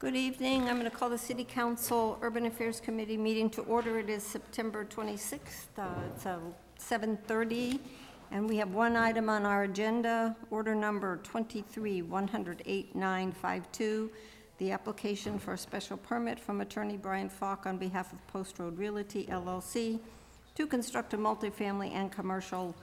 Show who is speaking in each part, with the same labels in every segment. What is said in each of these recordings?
Speaker 1: Good evening. I'm going to call the City Council Urban Affairs Committee meeting to order. It is September 26th. It's 7:30, and we have one item on our agenda, order number 23-108-952, the application for a special permit from Attorney Brian Falk on behalf of Post Road Realty, LLC, to construct a multifamily and commercial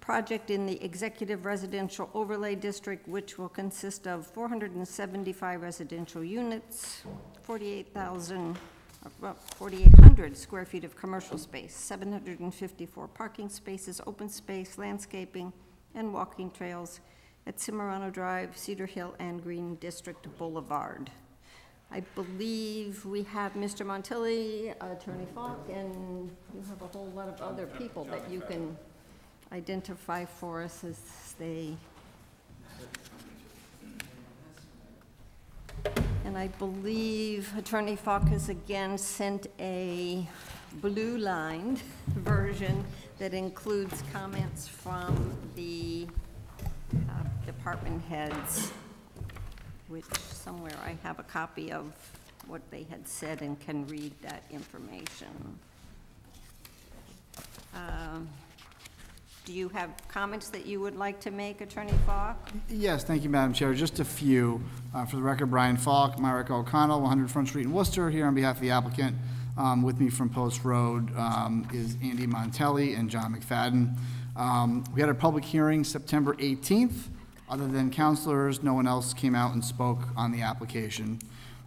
Speaker 1: project in the Executive Residential Overlay District, which will consist of 475 residential units, 4,800 square feet of commercial space, 754 parking spaces, open space, landscaping, and walking trails at Cimarrano Drive, Cedar Hill, and Green District Boulevard. I believe we have Mr. Montelli, Attorney Falk, and you have a whole lot of other people that you can identify for us as they, and I believe Attorney Falk has again sent a blue-lined version that includes comments from the department heads, which somewhere I have a copy of what they had said and can read that information. Do you have comments that you would like to make, Attorney Falk?
Speaker 2: Yes, thank you, Madam Chair. Just a few. For the record, Brian Falk, Myrick O'Connell, 100 Front Street in Worcester, here on behalf of the applicant. With me from Post Road is Andy Montelli and John McFadden. We had a public hearing September 18th. Other than counselors, no one else came out and spoke on the application.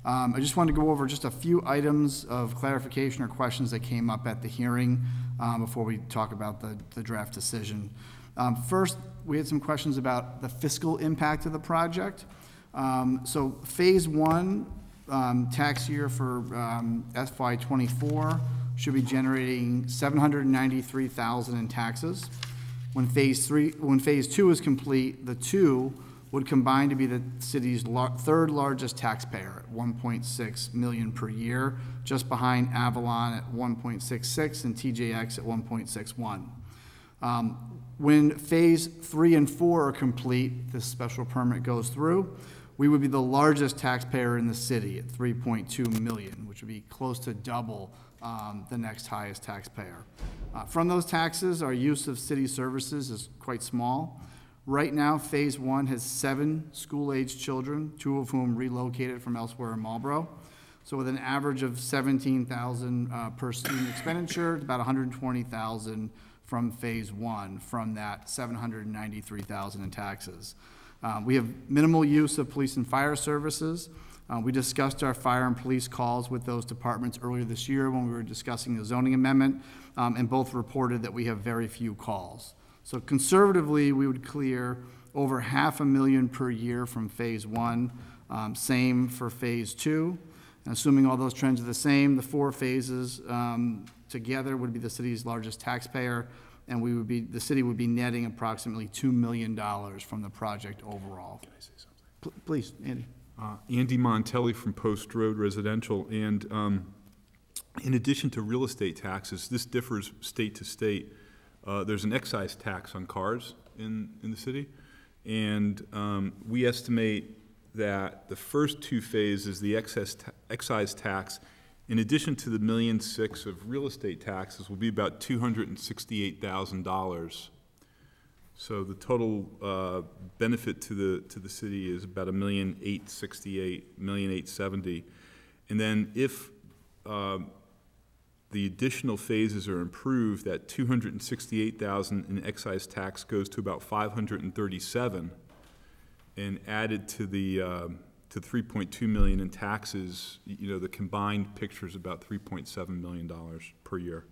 Speaker 2: I just wanted to go over just a few items of clarification or questions that came up at the hearing before we talk about the draft decision. First, we had some questions about the fiscal impact of the project. So phase one tax year for FY24 should be generating $793,000 in taxes. When phase two is complete, the two would combine to be the city's third largest taxpayer at $1.6 million per year, just behind Avalon at $1.66 and TJX at $1.61. When phase 3 and 4 are complete, this special permit goes through, we would be the largest taxpayer in the city at $3.2 million, which would be close to double the next highest taxpayer. From those taxes, our use of city services is quite small. Right now, phase one has 7 school-aged children, 2 of whom relocated from elsewhere in Marlborough. So with an average of $17,000 per student expenditure, about $120,000 from phase one, from that $793,000 in taxes. We have minimal use of police and fire services. We discussed our fire and police calls with those departments earlier this year when we were discussing the zoning amendment, and both reported that we have very few calls. So conservatively, we would clear over $500,000 per year from phase one. Same for phase two. And assuming all those trends are the same, the 4 phases together would be the city's largest taxpayer, and the city would be netting approximately $2 million from the project overall. Can I say something? Please, Andy.
Speaker 3: Andy Montelli from Post Road Residential, and in addition to real estate taxes, this differs state to state. There's an excise tax on cars in the city, and we estimate that the first 2 phases, the excise tax, in addition to the $1.6 million of real estate taxes, will be about $268,000. So the total benefit to the city is about $1,868,000, $1,870,000, and then if the additional phases are improved, that $268,000 in excise tax goes to about $537,000, and added to the to $3.2 million in taxes, you know, the combined picture is about $3.7 million per year.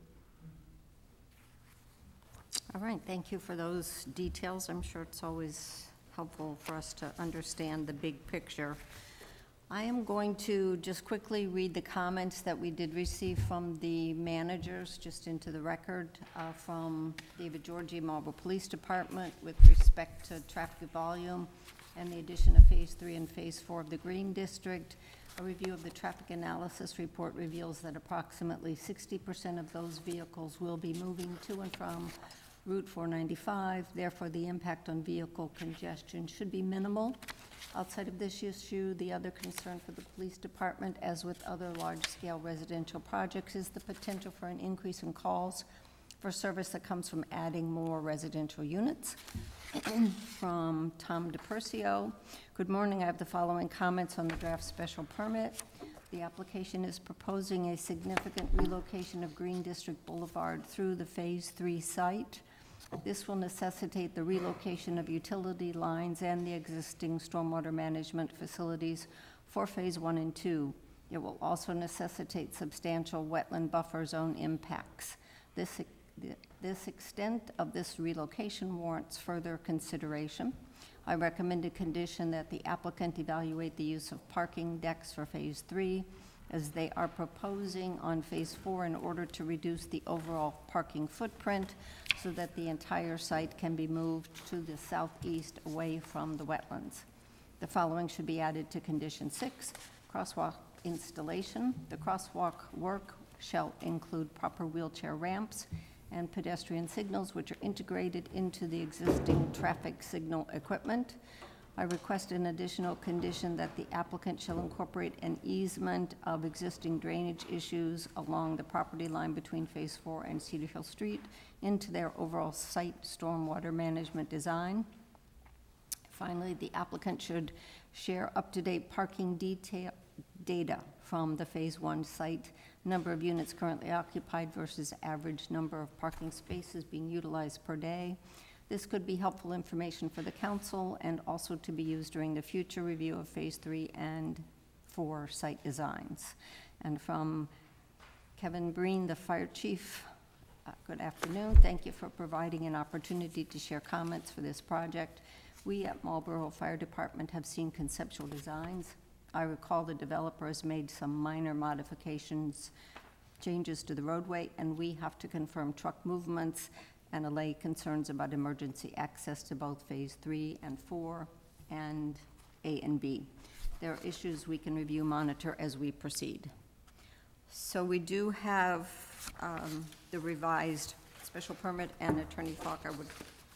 Speaker 1: All right, thank you for those details. I'm sure it's always helpful for us to understand the big picture. I am going to just quickly read the comments that we did receive from the managers, just into the record, from David Georgie, Marlborough Police Department, with respect to traffic volume and the addition of phase 3 and phase 4 of the Green District. A review of the traffic analysis report reveals that approximately 60% of those vehicles will be moving to and from Route 495. Therefore, the impact on vehicle congestion should be minimal. Outside of this issue, the other concern for the police department, as with other large-scale residential projects, is the potential for an increase in calls for service that comes from adding more residential units. From Tom DePercio. Good morning. I have the following comments on the draft special permit. The application is proposing a significant relocation of Green District Boulevard through the Phase 3 site. This will necessitate the relocation of utility lines and the existing stormwater management facilities for Phase 1 and 2. It will also necessitate substantial wetland buffer zone impacts. This extent of this relocation warrants further consideration. I recommend a condition that the applicant evaluate the use of parking decks for Phase 3, as they are proposing on Phase 4 in order to reduce the overall parking footprint so that the entire site can be moved to the southeast away from the wetlands. The following should be added to Condition 6, crosswalk installation. The crosswalk work shall include proper wheelchair ramps and pedestrian signals which are integrated into the existing traffic signal equipment. I request an additional condition that the applicant shall incorporate an easement of existing drainage issues along the property line between Phase 4 and Cedar Hill Street into their overall site stormwater management design. Finally, the applicant should share up-to-date parking data from the Phase 1 site, number of units currently occupied versus average number of parking spaces being utilized per day. This could be helpful information for the council and also to be used during the future review of Phase 3 and 4 site designs. And from Kevin Breen, the fire chief, good afternoon. Thank you for providing an opportunity to share comments for this project. We at Marlborough Fire Department have seen conceptual designs. I recall the developer has made some minor modifications, changes to the roadway, and we have to confirm truck movements and allay concerns about emergency access to both Phase 3 and 4 and A and B. There are issues we can review, monitor as we proceed. So we do have the revised special permit, and Attorney Falk,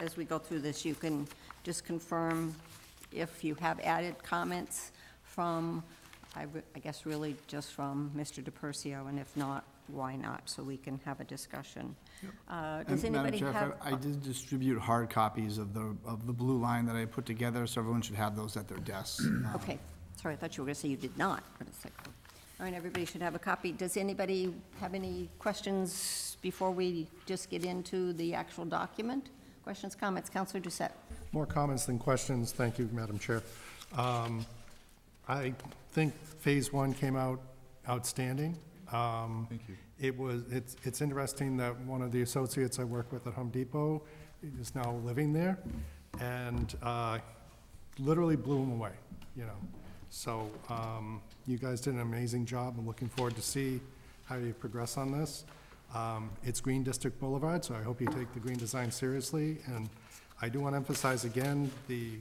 Speaker 1: as we go through this, you can just confirm if you have added comments from, I guess really just from Mr. DePercio, and if not, why not, so we can have a discussion.
Speaker 2: Yep.
Speaker 1: Does anybody
Speaker 2: Madam Chair,
Speaker 1: have?
Speaker 2: I did distribute hard copies of the blue line that I put together, so everyone should have those at their desks.
Speaker 1: Okay, sorry, I thought you were going to say you did not, but it's like, all right, everybody should have a copy. Does anybody have any questions before we just get into the actual document? Questions, comments? Councilor Doucette.
Speaker 4: More comments than questions. Thank you, Madam Chair. I think Phase 1 came out outstanding.
Speaker 3: Thank you.
Speaker 4: It's interesting that one of the associates I work with at Home Depot is now living there, and literally blew him away, you know. So you guys did an amazing job. I'm looking forward to see how you progress on this. It's Green District Boulevard, so I hope you take the green design seriously. And I do want to emphasize again the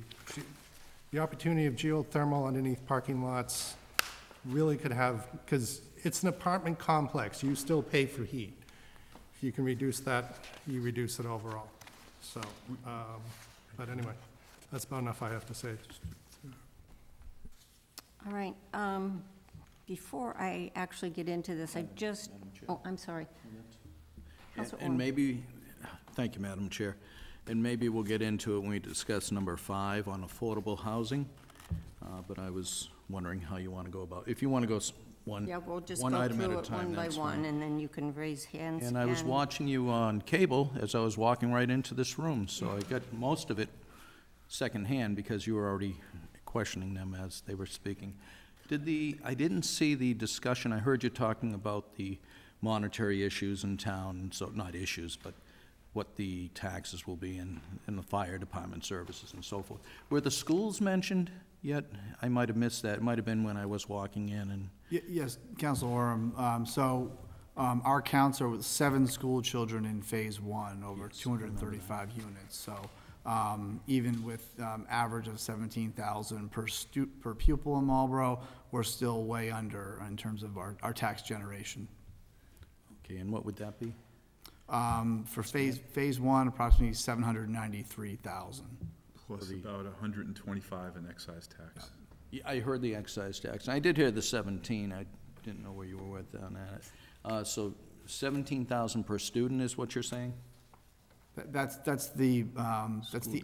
Speaker 4: opportunity of geothermal underneath parking lots really could have, because it's an apartment complex, you still pay for heat. If you can reduce that, you reduce it overall. So, but anyway, that's about enough I have to say.
Speaker 1: All right, before I actually get into this, I just, oh, I'm sorry.
Speaker 5: And maybe, thank you, Madam Chair, and maybe we'll get into it when we discuss number 5 on affordable housing, but I was wondering how you want to go about, if you want to go
Speaker 1: Yeah, we'll just
Speaker 5: one
Speaker 1: go
Speaker 5: item at
Speaker 1: through
Speaker 5: a
Speaker 1: it
Speaker 5: time,
Speaker 1: one by
Speaker 5: that's
Speaker 1: one,
Speaker 5: fine.
Speaker 1: and then you can raise hands.
Speaker 5: And I was watching you on cable as I was walking right into this room, so I got most of it secondhand because you were already questioning them as they were speaking. I didn't see the discussion, I heard you talking about the monetary issues in town, so not issues, but what the taxes will be in the fire department services and so forth. Were the schools mentioned yet? I might have missed that. It might have been when I was walking in and...
Speaker 2: Yes, Council Orem. Our counts are with 7 school children in Phase 1, over 235 units. So even with average of 17,000 per pupil in Marlborough, we're still way under in terms of our tax generation.
Speaker 5: Okay, and what would that be?
Speaker 2: For phase one, approximately 793,000.
Speaker 3: Plus about 125 in excise tax.
Speaker 5: Yeah, I heard the excise tax. I did hear the 17. I didn't know where you were with on that. So 17,000 per student is what you're saying?
Speaker 2: That's the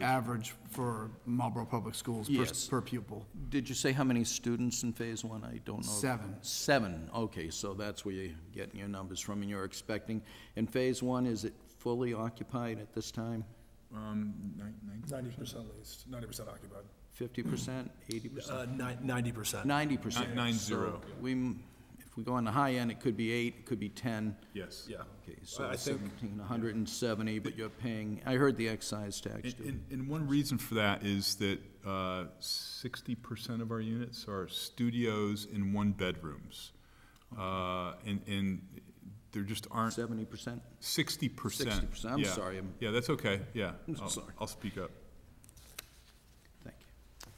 Speaker 2: average for Marlborough Public Schools
Speaker 5: Yes.
Speaker 2: per pupil.
Speaker 5: Did you say how many students in phase one? I don't know.
Speaker 2: 7.
Speaker 5: 7, okay, so that's where you're getting your numbers from, and you're expecting. In phase one, is it fully occupied at this time?
Speaker 6: 90% leased, 90% occupied.
Speaker 5: 50%, 80%?
Speaker 6: 90%.
Speaker 5: 90%.
Speaker 3: 90.
Speaker 5: So if we go on the high end, it could be 8, it could be 10.
Speaker 3: Yes.
Speaker 6: Yeah.
Speaker 5: Okay, so
Speaker 6: I think-
Speaker 5: 17, 170, but you're paying, I heard the excise tax too.
Speaker 3: And one reason for that is that 60% of our units are studios and one-bedrooms. And there just aren't.
Speaker 5: 70%?
Speaker 3: 60%.
Speaker 5: 60%, I'm
Speaker 3: yeah.
Speaker 5: sorry,
Speaker 3: Yeah, that's okay, yeah.
Speaker 5: I'm sorry.
Speaker 3: I'll speak up.
Speaker 5: Thank you.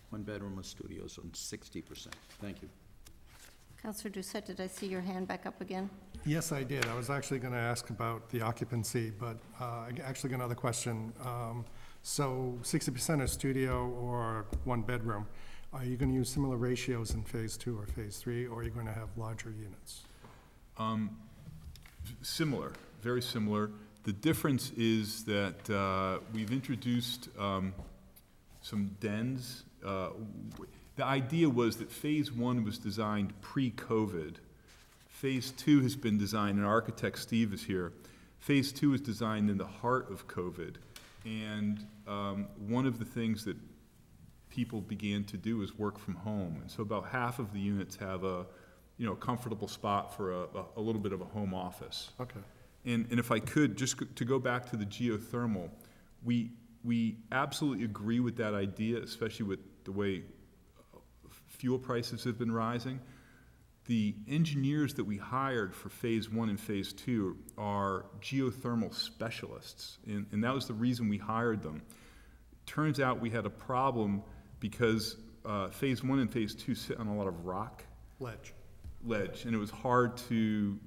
Speaker 5: One bedroom with studios on 60%. Thank you.
Speaker 1: Counselor Doucette, did I see your hand back up again?
Speaker 4: Yes, I did. I was actually going to ask about the occupancy, but I actually got another question. So 60% is studio or one bedroom. Are you going to use similar ratios in phase 2 or phase 3, or are you going to have larger units?
Speaker 3: Similar, very similar. The difference is that we've introduced some dens. The idea was that phase 1 was designed pre-COVID. Phase 2 has been designed, and our architect Steve is here. Phase 2 is designed in the heart of COVID. And one of the things that people began to do is work from home. And so about half of the units have a comfortable spot for a little bit of a home office.
Speaker 4: Okay.
Speaker 3: And if I could, just to go back to the geothermal, we absolutely agree with that idea, especially with the way fuel prices have been rising. The engineers that we hired for phase 1 and phase 2 are geothermal specialists, and that was the reason we hired them. Turns out we had a problem because phase 1 and phase 2 sit on a lot of ledge, and it was hard to.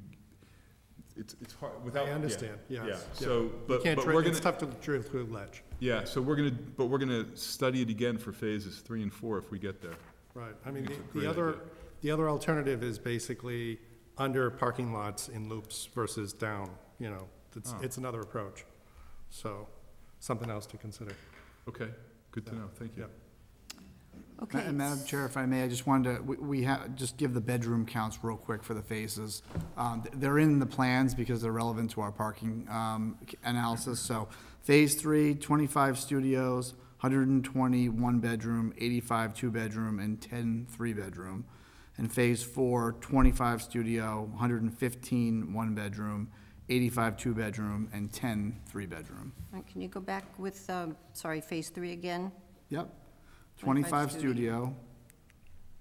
Speaker 3: It's hard without.
Speaker 4: I understand.
Speaker 3: Yeah.
Speaker 4: Yes.
Speaker 3: Yeah. So, but we're gonna.
Speaker 4: It's tough to drill through ledge.
Speaker 3: Yeah. So we're gonna study it again for phases 3 and 4 if we get there.
Speaker 4: Right. I mean,
Speaker 3: It's a
Speaker 4: the
Speaker 3: great
Speaker 4: other
Speaker 3: idea.
Speaker 4: the other alternative is basically under parking lots in loops versus down. It's another approach. So, something else to consider.
Speaker 3: Okay. Good to know. Thank you.
Speaker 4: Yep.
Speaker 1: Okay.
Speaker 2: And Madam Chair, if I may, I just wanted to, we just give the bedroom counts real quick for the phases. They're in the plans because they're relevant to our parking analysis. So phase 3, 25 studios, 120 one-bedroom, 85 two-bedroom, and 10 three-bedroom. And phase 4, 25 studio, 115 one-bedroom, 85 two-bedroom, and 10 three-bedroom.
Speaker 1: Can you go back with, phase 3 again?
Speaker 2: Yep.
Speaker 1: 25
Speaker 2: 25 studio,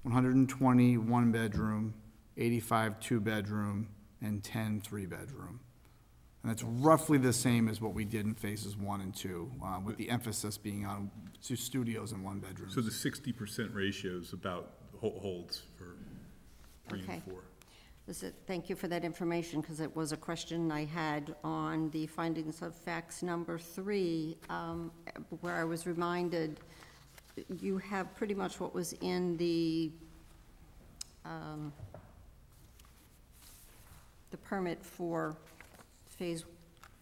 Speaker 2: 120 one-bedroom, 85 two-bedroom, and 10 three-bedroom. And that's roughly the same as what we did in phases 1 and 2, with the emphasis being on 2 studios and 1 bedroom.
Speaker 3: So the 60% ratio is about holds for 3
Speaker 1: Okay.
Speaker 3: and 4.
Speaker 1: Thank you for that information, because it was a question I had on the findings of facts number 3, where I was reminded you have pretty much what was in the permit for phase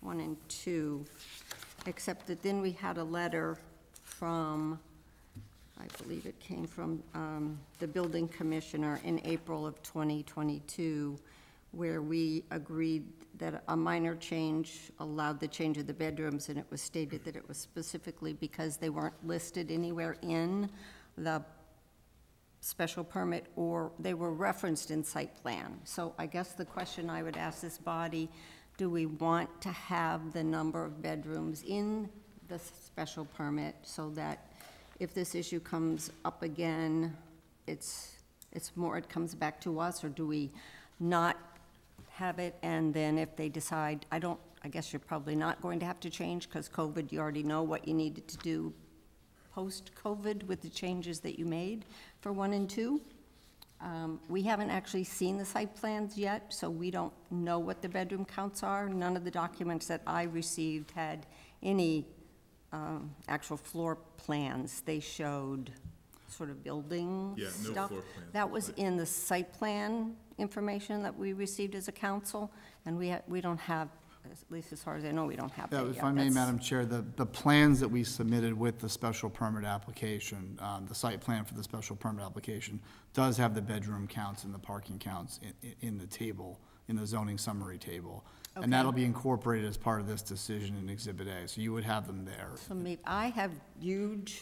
Speaker 1: 1 and 2, except that then we had a letter from, I believe it came from the building commissioner in April of 2022, where we agreed that a minor change allowed the change of the bedrooms, and it was stated that it was specifically because they weren't listed anywhere in the special permit, or they were referenced in site plan. So I guess the question I would ask this body, do we want to have the number of bedrooms in the special permit so that if this issue comes up again, it comes back to us, or do we not have it, and then if they decide, I guess you're probably not going to have to change, because COVID, you already know what you needed to do post-COVID with the changes that you made for 1 and 2? We haven't actually seen the site plans yet, so we don't know what the bedroom counts are. None of the documents that I received had any actual floor plans. They showed sort of building
Speaker 3: Yeah, no
Speaker 1: stuff.
Speaker 3: floor plans.
Speaker 1: That was in the site plan information that we received as a council, and we don't have, at least as far as I know, we don't have that
Speaker 2: Yeah,
Speaker 1: yet.
Speaker 2: if I may,
Speaker 1: That's-
Speaker 2: Madam Chair, the plans that we submitted with the special permit application, the site plan for the special permit application, does have the bedroom counts and the parking counts in the table, in the zoning summary table. And that'll be incorporated as part of this decision in Exhibit A, so you would have them there.
Speaker 1: So maybe, I have huge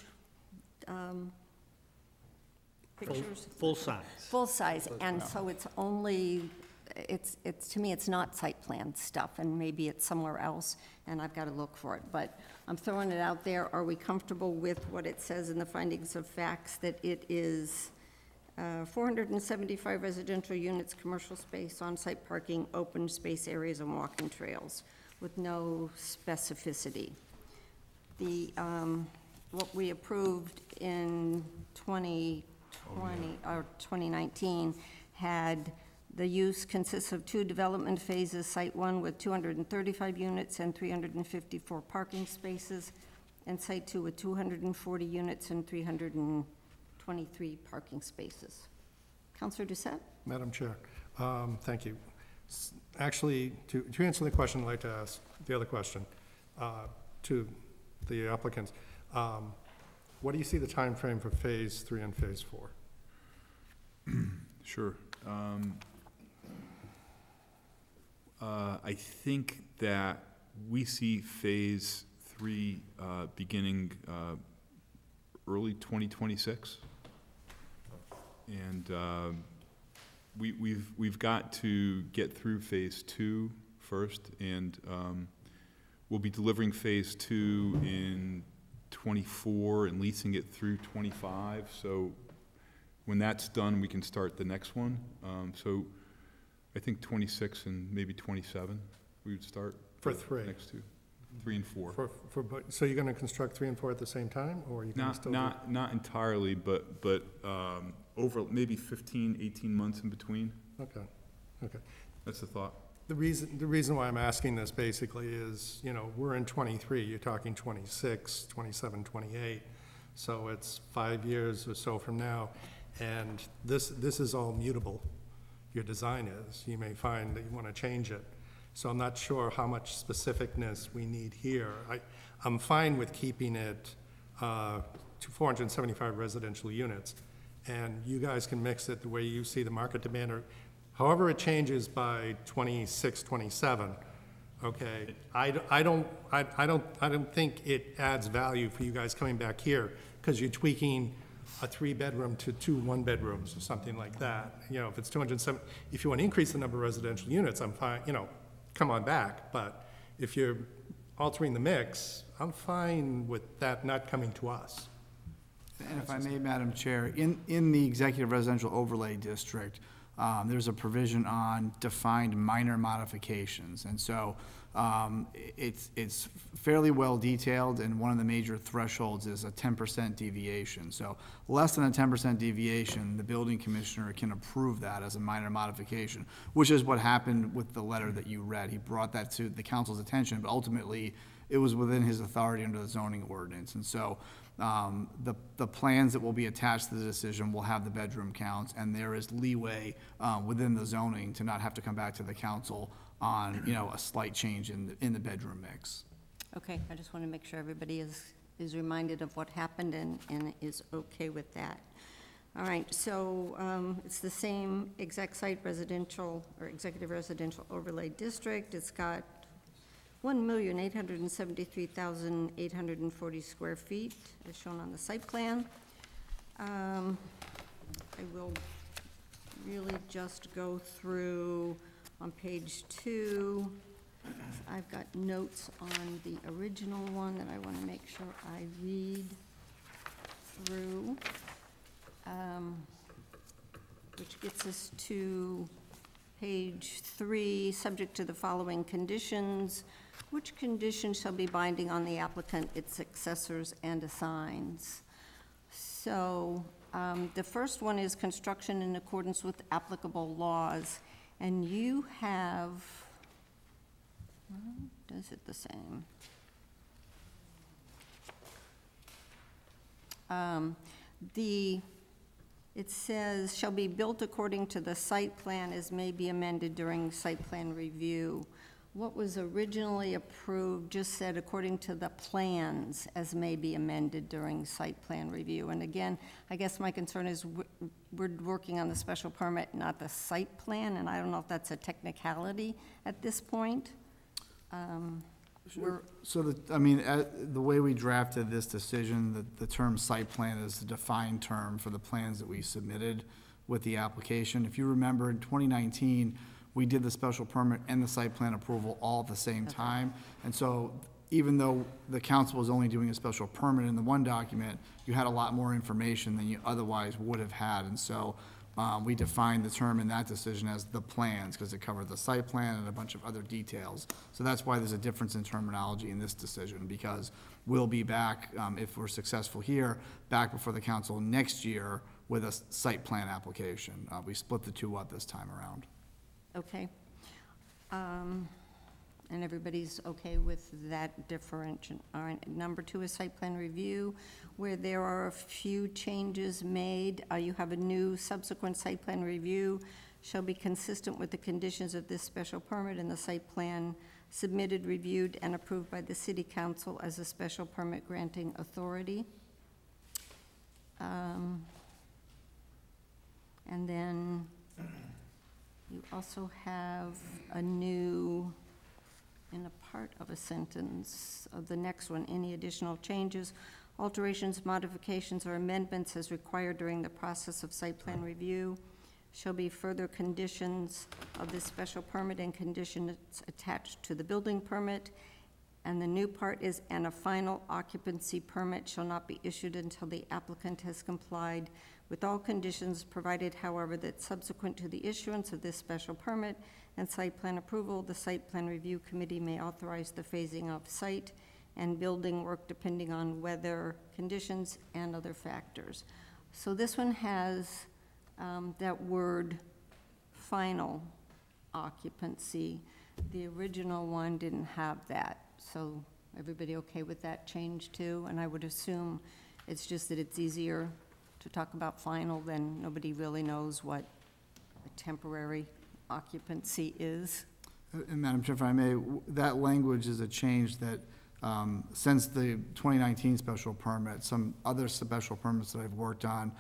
Speaker 1: pictures.
Speaker 7: Full size.
Speaker 1: Full size, and so it's only, it's, to me, it's not site plan stuff, and maybe it's somewhere else, and I've got to look for it. But I'm throwing it out there. Are we comfortable with what it says in the findings of facts, that it is 475 residential units, commercial space, on-site parking, open space areas, and walking trails, with no specificity? The, what we approved in 2020, or 2019, had the use consists of 2 development phases, Site 1 with 235 units and 354 parking spaces, and Site 2 with 240 units and 323 parking spaces. Councilor Doucette?
Speaker 4: Madam Chair, thank you. Actually, to answer the question, I'd like to ask the other question to the applicants. What do you see the time frame for Phase 3 and Phase 4?
Speaker 3: Sure. I think that we see Phase 3 beginning early 2026. And we've got to get through Phase 2 first, and we'll be delivering Phase 2 in 24 and leasing it through 25. So when that's done, we can start the next one. So I think 26 and maybe 27, we would start.
Speaker 4: For 3?
Speaker 3: Next 2, 3 and 4.
Speaker 4: So you're going to construct 3 and 4 at the same time, or are you going to still?
Speaker 3: Not entirely, but over maybe 15, 18 months in between.
Speaker 4: Okay.
Speaker 3: That's the thought.
Speaker 4: The reason why I'm asking this basically is, we're in 23, you're talking 26, 27, 28. So it's 5 years or so from now, and this is all mutable. Your design is. You may find that you want to change it. So I'm not sure how much specificness we need here. I'm fine with keeping it to 475 residential units, and you guys can mix it the way you see the market demand, or however it changes by 26, 27. Okay, I don't think it adds value for you guys coming back here because you're tweaking a 3-bedroom to 2 1-bedrooms or something like that. If it's 207, if you want to increase the number of residential units, I'm fine, come on back. But if you're altering the mix, I'm fine with that not coming to us.
Speaker 2: And if I may, Madam Chair, in the Executive Residential Overlay District, there's a provision on defined minor modifications. And so it's fairly well detailed, and one of the major thresholds is a 10% deviation. So less than a 10% deviation, the building commissioner can approve that as a minor modification, which is what happened with the letter that you read. He brought that to the council's attention, but ultimately it was within his authority under the zoning ordinance. And so the plans that will be attached to the decision will have the bedroom counts, and there is leeway within the zoning to not have to come back to the council on, a slight change in the bedroom mix.
Speaker 1: Okay, I just want to make sure everybody is reminded of what happened and is okay with that. All right, so it's the same exact site residential or executive residential overlay district. It's got 1,873,840 square feet, as shown on the site plan. I will really just go through on page 2. I've got notes on the original one that I want to make sure I read through, which gets us to page 3, subject to the following conditions. Which conditions shall be binding on the applicant, its successors, and assigns? So The first one is construction in accordance with applicable laws, and you have, well, does it the same? It says, shall be built according to the site plan as may be amended during site plan review. What was originally approved just said according to the plans as may be amended during site plan review. And again, I guess my concern is we're working on the special permit, not the site plan, and I don't know if that's a technicality at this point.
Speaker 2: So the way we drafted this decision, the term site plan is the defined term for the plans that we submitted with the application. If you remember, in 2019, we did the special permit and the site plan approval all at the same time. And so even though the council was only doing a special permit in the one document, you had a lot more information than you otherwise would have had. And so we defined the term in that decision as the plans, because it covered the site plan and a bunch of other details. So that's why there's a difference in terminology in this decision, because we'll be back, if we're successful here, back before the council next year with a site plan application. We split the two up this time around.
Speaker 1: Okay. And everybody's okay with that differentiation. All right, number 2 is site plan review, where there are a few changes made. You have a new subsequent site plan review shall be consistent with the conditions of this special permit and the site plan submitted, reviewed, and approved by the city council as a special permit granting authority. And then you also have a new, in a part of a sentence of the next one, any additional changes, alterations, modifications, or amendments as required during the process of site plan review shall be further conditions of this special permit and conditions attached to the building permit. And the new part is, and a final occupancy permit shall not be issued until the applicant has complied with all conditions, provided, however, that subsequent to the issuance of this special permit and site plan approval, the Site Plan Review Committee may authorize the phasing of site and building work depending on weather conditions and other factors. So this one has that word, final occupancy. The original one didn't have that. So everybody okay with that change too? And I would assume it's just that it's easier to talk about final than nobody really knows what a temporary occupancy is.
Speaker 2: And Madam Chair, if I may, that language is a change that, since the 2019 special permit, some other special permits that I've worked on,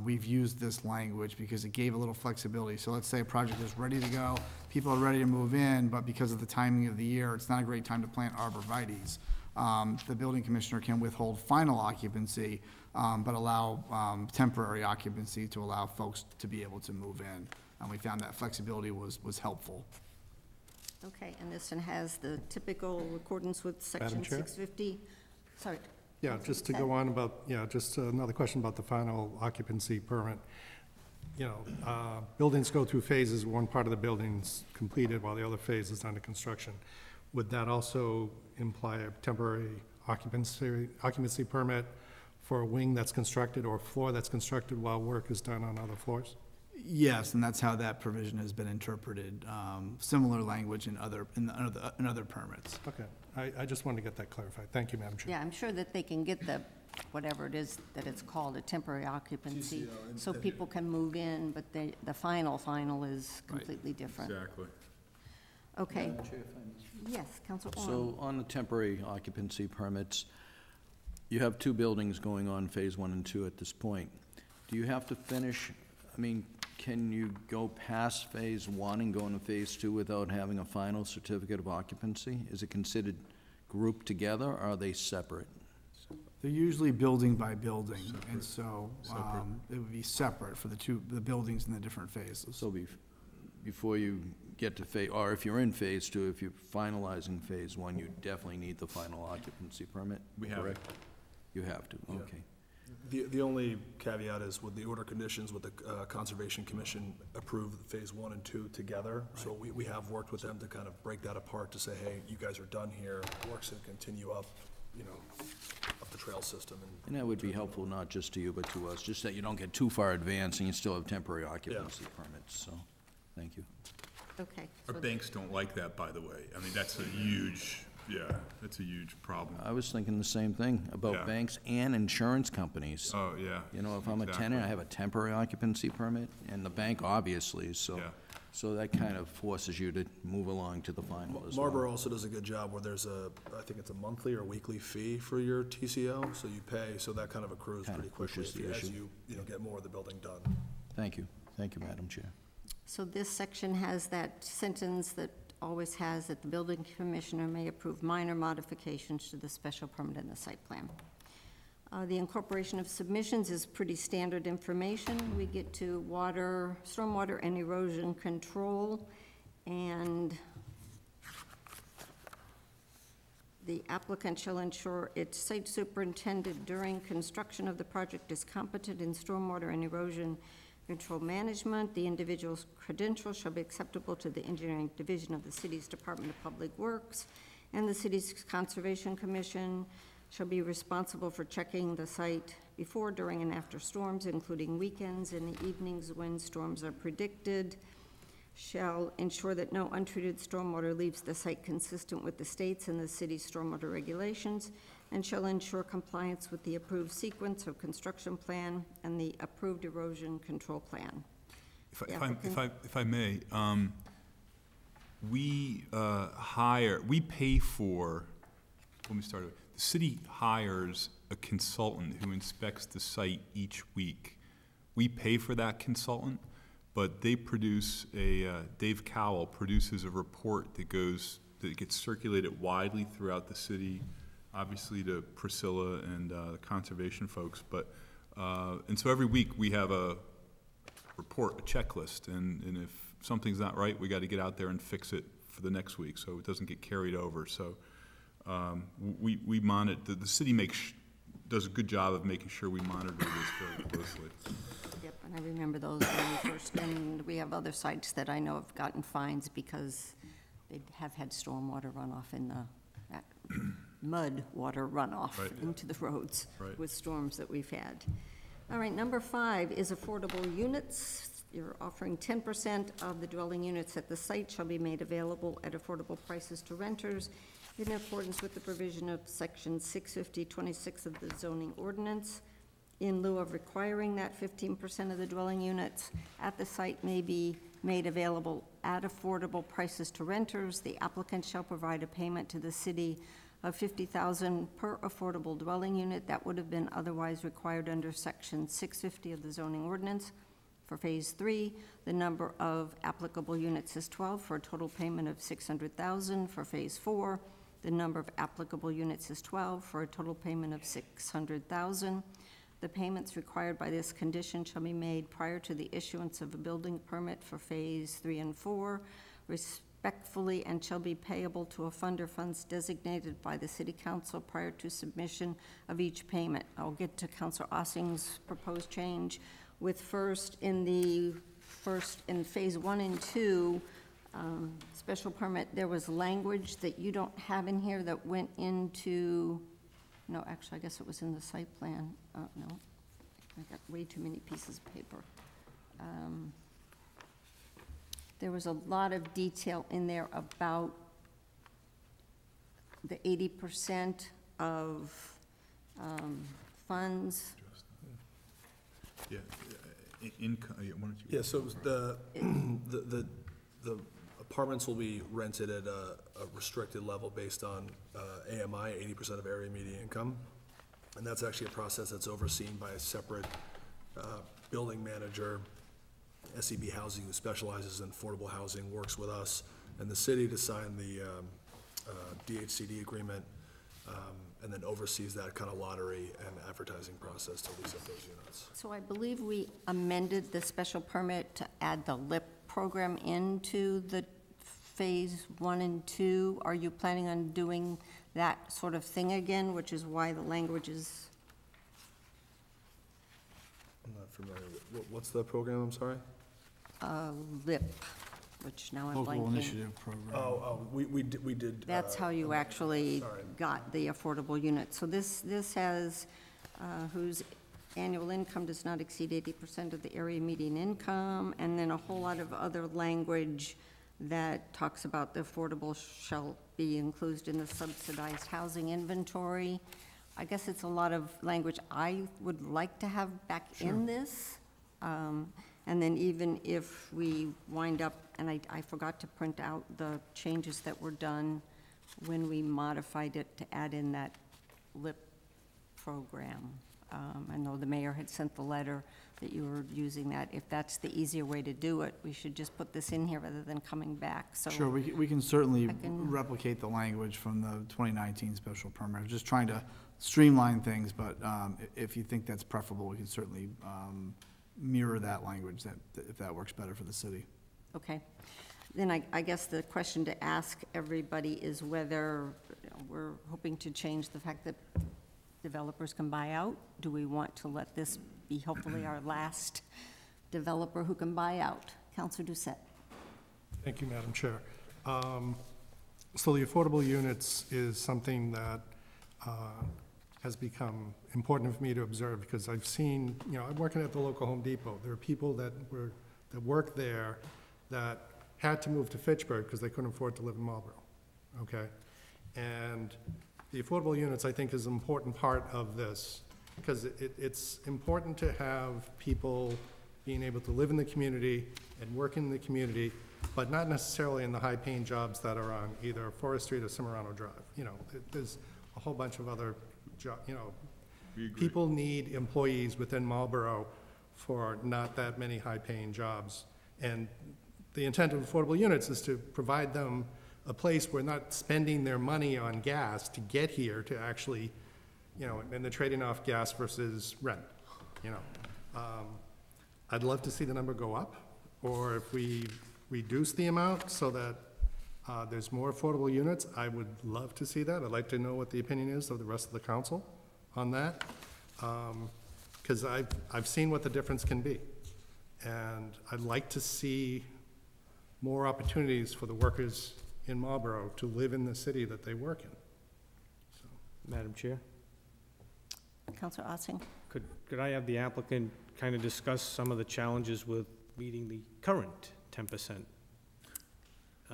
Speaker 2: we've used this language because it gave a little flexibility. So let's say a project is ready to go, people are ready to move in, but because of the timing of the year, it's not a great time to plant arborvitaes. The building commissioner can withhold final occupancy, but allow temporary occupancy to allow folks to be able to move in. And we found that flexibility was helpful.
Speaker 1: Okay, and this one has the typical accordance with section
Speaker 4: Madam Chair?
Speaker 1: 650. Sorry.
Speaker 4: Yeah, just to go on about, just another question about the final occupancy permit. You know, buildings go through phases. One part of the building's completed while the other phase is under construction. Would that also imply a temporary occupancy permit for a wing that's constructed or a floor that's constructed while work is done on other floors?
Speaker 2: Yes, and that's how that provision has been interpreted. Similar language in other permits.
Speaker 4: Okay, I just wanted to get that clarified. Thank you, Madam Chair.
Speaker 1: Yeah, I'm sure that they can get the, whatever it is that it's called, a temporary occupancy, so people can move in, but the final is completely different.
Speaker 3: Exactly.
Speaker 1: Okay.
Speaker 5: Madam Chair, if I may.
Speaker 1: Yes, Council Orr.
Speaker 5: So on the temporary occupancy permits, you have 2 buildings going on phase 1 and 2 at this point. Do you have to finish, I mean, can you go past phase 1 and go into phase 2 without having a final certificate of occupancy? Is it considered grouped together, or are they separate?
Speaker 2: They're usually building by building, and so it would be separate for the buildings in the different phases.
Speaker 5: So before you get to phase, or if you're in phase 2, if you're finalizing phase 1, you definitely need the final occupancy permit?
Speaker 3: We have
Speaker 5: correct? You have to,
Speaker 6: Yeah.
Speaker 5: okay.
Speaker 6: The only caveat is with the order conditions, with the Conservation Commission approved phase 1 and 2 together. So we have worked with them to kind of break that apart to say, hey, you guys are done here, work's gonna continue up, up the trails system.
Speaker 5: And that would be helpful not just to you, but to us, just that you don't get too far advanced and you still have temporary occupancy permits, so, thank you.
Speaker 1: Okay.
Speaker 3: Our
Speaker 1: so-
Speaker 3: banks don't like that, by the way. I mean, that's a huge, that's a huge problem.
Speaker 5: I was thinking the same thing
Speaker 3: Yeah.
Speaker 5: about banks and insurance companies.
Speaker 3: Oh, yeah.
Speaker 5: You know, if I'm a tenant, I have a temporary occupancy permit, and the bank obviously, so,
Speaker 3: Yeah.
Speaker 5: so that kind of forces you to move along to the final as well.
Speaker 6: Marlborough also does a good job where there's I think it's a monthly or weekly fee for your TCO, so you pay, so that kind of accrues
Speaker 5: Kind
Speaker 6: pretty
Speaker 5: of
Speaker 6: quickly
Speaker 5: pushes the
Speaker 6: as
Speaker 5: issue.
Speaker 6: you get more of the building done.
Speaker 5: Thank you, Madam Chair.
Speaker 1: So this section has that sentence that always has that the building commissioner may approve minor modifications to the special permit and the site plan. The incorporation of submissions is pretty standard information. We get to water, stormwater and erosion control, and the applicant shall ensure its site superintendent during construction of the project is competent in stormwater and erosion control management. The individual's credentials shall be acceptable to the engineering division of the city's Department of Public Works, and the city's Conservation Commission shall be responsible for checking the site before, during, and after storms, including weekends and the evenings when storms are predicted. Shall ensure that no untreated stormwater leaves the site consistent with the state's and the city's stormwater regulations, and shall ensure compliance with the approved sequence of construction plan and the approved erosion control plan.
Speaker 3: If I may, we pay for, let me start with, the city hires a consultant who inspects the site each week. We pay for that consultant, but they produce Dave Cowell produces a report that gets circulated widely throughout the city, obviously to Priscilla and the conservation folks, but, and so every week we have a report, a checklist, and if something's not right, we gotta get out there and fix it for the next week, so it doesn't get carried over, so, we monitor, the city does a good job of making sure we monitor this very closely.
Speaker 1: Yep, and I remember those when we first, and we have other sites that I know have gotten fines because they have had stormwater runoff in that mud water runoff
Speaker 3: Right.
Speaker 1: into the roads
Speaker 3: Right.
Speaker 1: with storms that we've had. All right, number 5 is affordable units. You're offering 10% of the dwelling units at the site shall be made available at affordable prices to renters in accordance with the provision of section 650-26 of the zoning ordinance. In lieu of requiring that 15% of the dwelling units at the site may be made available at affordable prices to renters, the applicant shall provide a payment to the city of $50,000 per affordable dwelling unit that would have been otherwise required under section 650 of the zoning ordinance. For phase 3, the number of applicable units is 12 for a total payment of $600,000. For phase 4, the number of applicable units is 12 for a total payment of $600,000. The payments required by this condition shall be made prior to the issuance of a building permit for phase 3 and 4, respectfully, and shall be payable to a fund or funds designated by the city council prior to submission of each payment. I'll get to Councilor Ossing's proposed change with in phase 1 and 2, special permit, there was language that you don't have in here that went into, no, actually, I guess it was in the site plan. No, I got way too many pieces of paper. There was a lot of detail in there about the 80% of funds.
Speaker 3: Yeah, income, why don't you?
Speaker 6: Yeah, so the apartments will be rented at a restricted level based on AMI, 80% of area median income. And that's actually a process that's overseen by a separate building manager. SEB Housing, who specializes in affordable housing, works with us and the city to sign the DHCD agreement, and then oversees that kind of lottery and advertising process to lease up those units.
Speaker 1: So I believe we amended the special permit to add the LIP program into the phase 1 and 2. Are you planning on doing that sort of thing again, which is why the language is?
Speaker 6: I'm not familiar with, what's the program, I'm sorry?
Speaker 1: LIP. which now I'm
Speaker 2: Local
Speaker 1: blanking.
Speaker 2: initiative program.
Speaker 6: We did.
Speaker 1: That's how you actually
Speaker 6: sorry.
Speaker 1: got the affordable unit. So this has, whose annual income does not exceed 80% of the area median income, and then a whole lot of other language that talks about the affordable shall be included in the subsidized housing inventory. I guess it's a lot of language I would like to have back in this. And then even if we wind up, and I forgot to print out the changes that were done when we modified it to add in that LIP program. I know the mayor had sent the letter that you were using that. If that's the easier way to do it, we should just put this in here rather than coming back, so.
Speaker 2: Sure, we can certainly
Speaker 1: I can-
Speaker 2: replicate the language from the 2019 special permit. We're just trying to streamline things, but if you think that's preferable, we can certainly mirror that language, if that works better for the city.
Speaker 1: Okay. Then I guess the question to ask everybody is whether we're hoping to change the fact that developers can buy out. Do we want to let this be hopefully our last developer who can buy out? Councilor Doucette.
Speaker 4: Thank you, Madam Chair. So the affordable units is something that has become important for me to observe, because I've seen, I'm working at the local Home Depot. There are people that work there that had to move to Fitchburg because they couldn't afford to live in Marlborough, okay? And the affordable units, I think, is an important part of this, because it's important to have people being able to live in the community and work in the community, but not necessarily in the high-paying jobs that are on either Forest Street or Cimarano Drive. There's a whole bunch of other people need employees within Marlborough for not that many high-paying jobs. And the intent of affordable units is to provide them a place where not spending their money on gas to get here to actually, and they're trading off gas versus rent, I'd love to see the number go up, or if we reduce the amount so that there's more affordable units, I would love to see that. I'd like to know what the opinion is of the rest of the council on that, because I've seen what the difference can be. And I'd like to see more opportunities for the workers in Marlborough to live in the city that they work in. So.
Speaker 7: Madam Chair,
Speaker 1: Councilor Ossing.
Speaker 7: could I have the applicant kind of discuss some of the challenges with meeting the current 10%?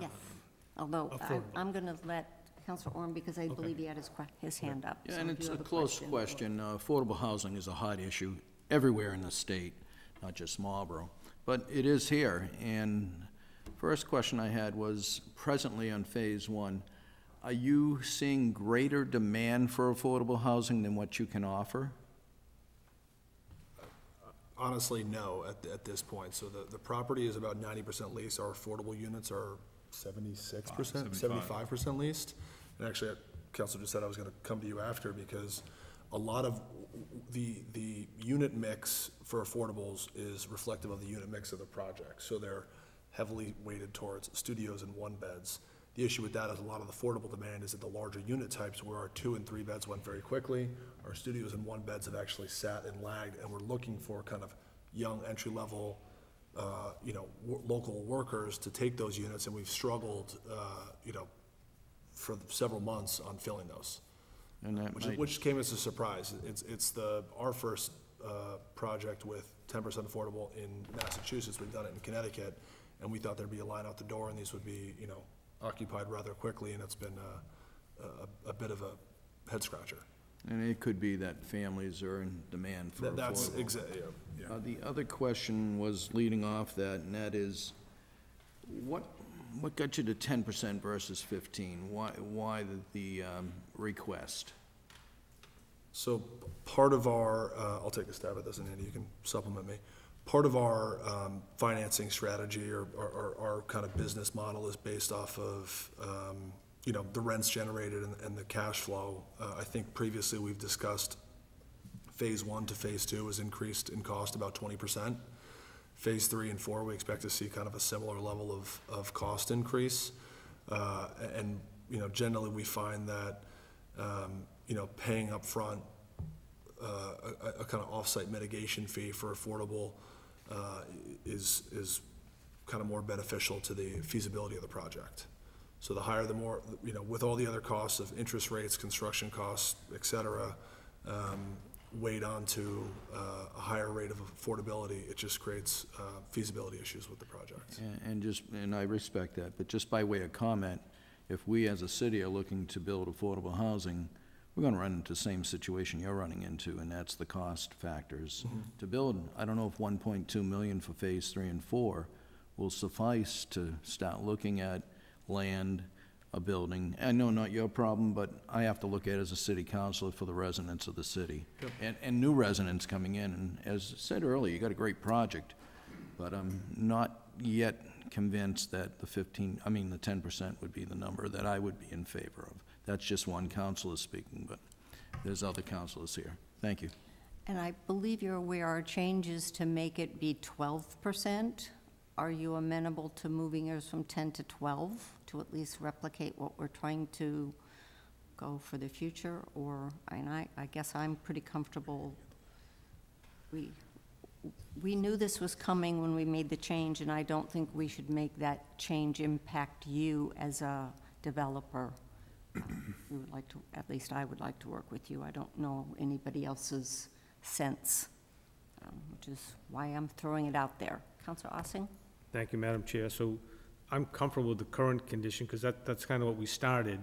Speaker 1: Yes. Although
Speaker 7: affordable.
Speaker 1: I'm going to let Councilor Orm, because I believe he had his hand up.
Speaker 5: Yeah,
Speaker 1: So
Speaker 5: and
Speaker 1: if
Speaker 5: it's
Speaker 1: you
Speaker 5: a
Speaker 1: have
Speaker 5: close question. Affordable housing is a hot issue everywhere in the state, not just Marlborough, but it is here. And first question I had was, presently on Phase 1, are you seeing greater demand for affordable housing than what you can offer?
Speaker 6: Honestly, no, at this point. So the property is about 90% leased. Our affordable units are 76%, 75% leased. And actually, Councilor just said I was gonna come to you after, because a lot of the unit mix for affordables is reflective of the unit mix of the project. So they're heavily weighted towards studios and one beds. The issue with that is a lot of the affordable demand is at the larger unit types, where our 2 and 3 beds went very quickly. Our studios and one beds have actually sat and lagged, and we're looking for kind of young entry-level, local workers to take those units, and we've struggled, for several months on filling those.
Speaker 5: And that might,
Speaker 6: Which came as a surprise. It's our first project with 10% affordable in Massachusetts. We've done it in Connecticut, and we thought there'd be a line out the door, and these would be, occupied rather quickly, and it's been a bit of a head scratcher.
Speaker 5: and it could be that families are in demand for
Speaker 6: That's
Speaker 5: affordable.
Speaker 6: exactly, yeah.
Speaker 5: The other question was leading off that, and that is, what got you to 10% versus 15? Why the request?
Speaker 6: So part of our, I'll take a stab at this, and Andy, you can supplement me. Part of our financing strategy or our kind of business model is based off of, the rents generated and the cash flow. I think previously we've discussed Phase 1 to Phase 2 has increased in cost about 20%. Phase 3 and 4, we expect to see kind of a similar level of cost increase. And, generally we find that, paying upfront a kind of off-site mitigation fee for affordable is kind of more beneficial to the feasibility of the project. So the higher, the more, you know, with all the other costs of interest rates, construction costs, et cetera, weighed onto a higher rate of affordability, it just creates feasibility issues with the project.
Speaker 5: And I respect that, but just by way of comment, if we as a city are looking to build affordable housing, we're gonna run into the same situation you're running into, and that's the cost factors. To build, I don't know if 1.2 million for phase 3 and 4 will suffice to start looking at land, a building. I know not your problem, but I have to look at it as a city councilor for the residents of the city. And new residents coming in, and as I said earlier, you got a great project, but I'm not yet convinced that the 10% would be the number that I would be in favor of. That's just one councilor speaking, but there's other councilors here. Thank you.
Speaker 1: And I believe you're aware our changes to make it be 12%. Are you amenable to moving us from 10 to 12 to at least replicate what we're trying to go for the future? Or, and I guess I'm pretty comfortable. We knew this was coming when we made the change, and I don't think we should make that change impact you as a developer. We would like to, at least I would like to work with you. I don't know anybody else's sense, which is why I'm throwing it out there. Councilor Ossing?
Speaker 7: Thank you, Madam Chair. So I'm comfortable with the current condition, because that's kind of what we started.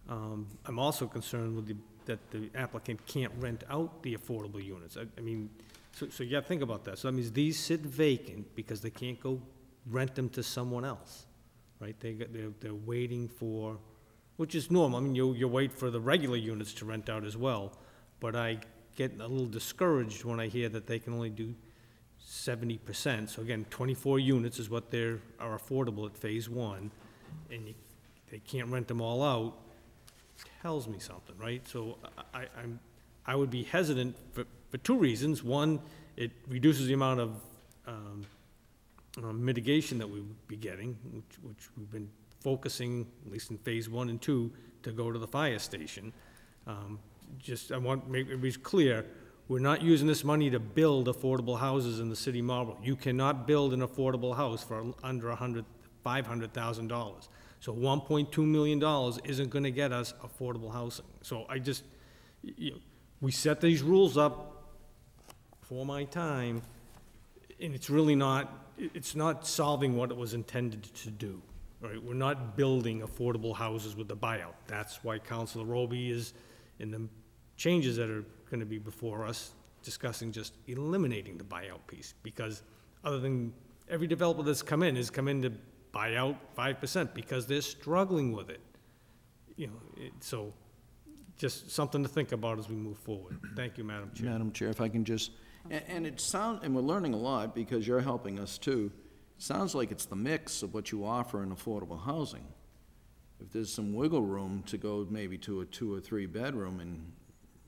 Speaker 7: I'm also concerned with that the applicant can't rent out the affordable units. I mean, so you got to think about that. So that means these sit vacant because they can't go rent them to someone else, right? They're waiting for, which is normal. I mean, you wait for the regular units to rent out as well, but I get a little discouraged when I hear that they can only do 70%. So again, 24 units is what are affordable at phase 1, and they can't rent them all out. Tells me something, right? So I would be hesitant for 2 reasons. One, it reduces the amount of mitigation that we would be getting, which we've been focusing, at least in phase 1 and 2, to go to the fire station. I want to make it clear, we're not using this money to build affordable houses in the city of Marlborough. You cannot build an affordable house for under $500,000. So $1.2 million isn't going to get us affordable housing. So we set these rules up for my time, and it's really not, it's not solving what it was intended to do. Right? We're not building affordable houses with the buyout. That's why Councilor Roby is in the changes that are going to be before us discussing just eliminating the buyout piece, because other than every developer that's come in has come in to buy out 5% because they're struggling with it. So just something to think about as we move forward. Thank you, Madam Chair.
Speaker 5: Madam Chair, if I can just, and we're learning a lot because you're helping us too. It sounds like it's the mix of what you offer in affordable housing. If there's some wiggle room to go maybe to a 2 or 3 bedroom and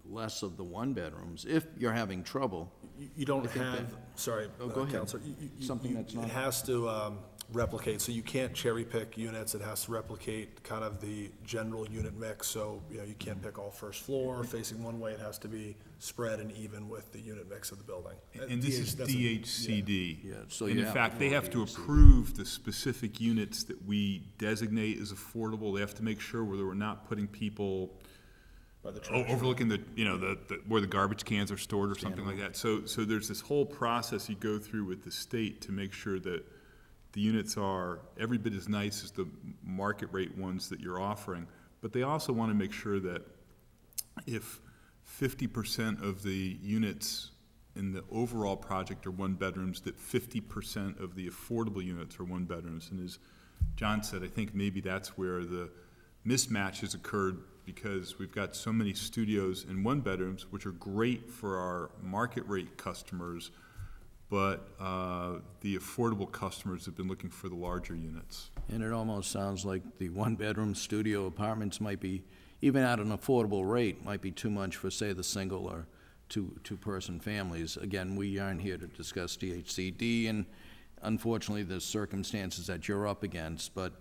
Speaker 5: less of the 1 bedrooms, if you're having trouble.
Speaker 6: You don't have, sorry,
Speaker 5: go ahead.
Speaker 6: Counselor.
Speaker 5: Something that's not.
Speaker 6: It has to replicate, so you can't cherry pick units. It has to replicate kind of the general unit mix. So, you can't pick all first floor facing one way. It has to be spread and even with the unit mix of the building.
Speaker 3: And this is DHCD.
Speaker 5: Yeah, so
Speaker 3: and
Speaker 5: you
Speaker 3: in fact, they have to
Speaker 5: DHCD.
Speaker 3: approve the specific units that we designate as affordable. They have to make sure whether we're not putting people overlooking the where the garbage cans are stored or something like that. So there's this whole process you go through with the state to make sure that the units are every bit as nice as the market rate ones that you're offering. But they also want to make sure that if 50% of the units in the overall project are 1 bedrooms, that 50% of the affordable units are 1 bedrooms. And as John said, I think maybe that's where the mismatch has occurred, because we've got so many studios in 1 bedrooms, which are great for our market rate customers, but the affordable customers have been looking for the larger units.
Speaker 5: And it almost sounds like the 1-bedroom studio apartments might be, even at an affordable rate, might be too much for, say, the single or two-person families. Again, we aren't here to discuss DHCD, and unfortunately, the circumstances that you're up against, but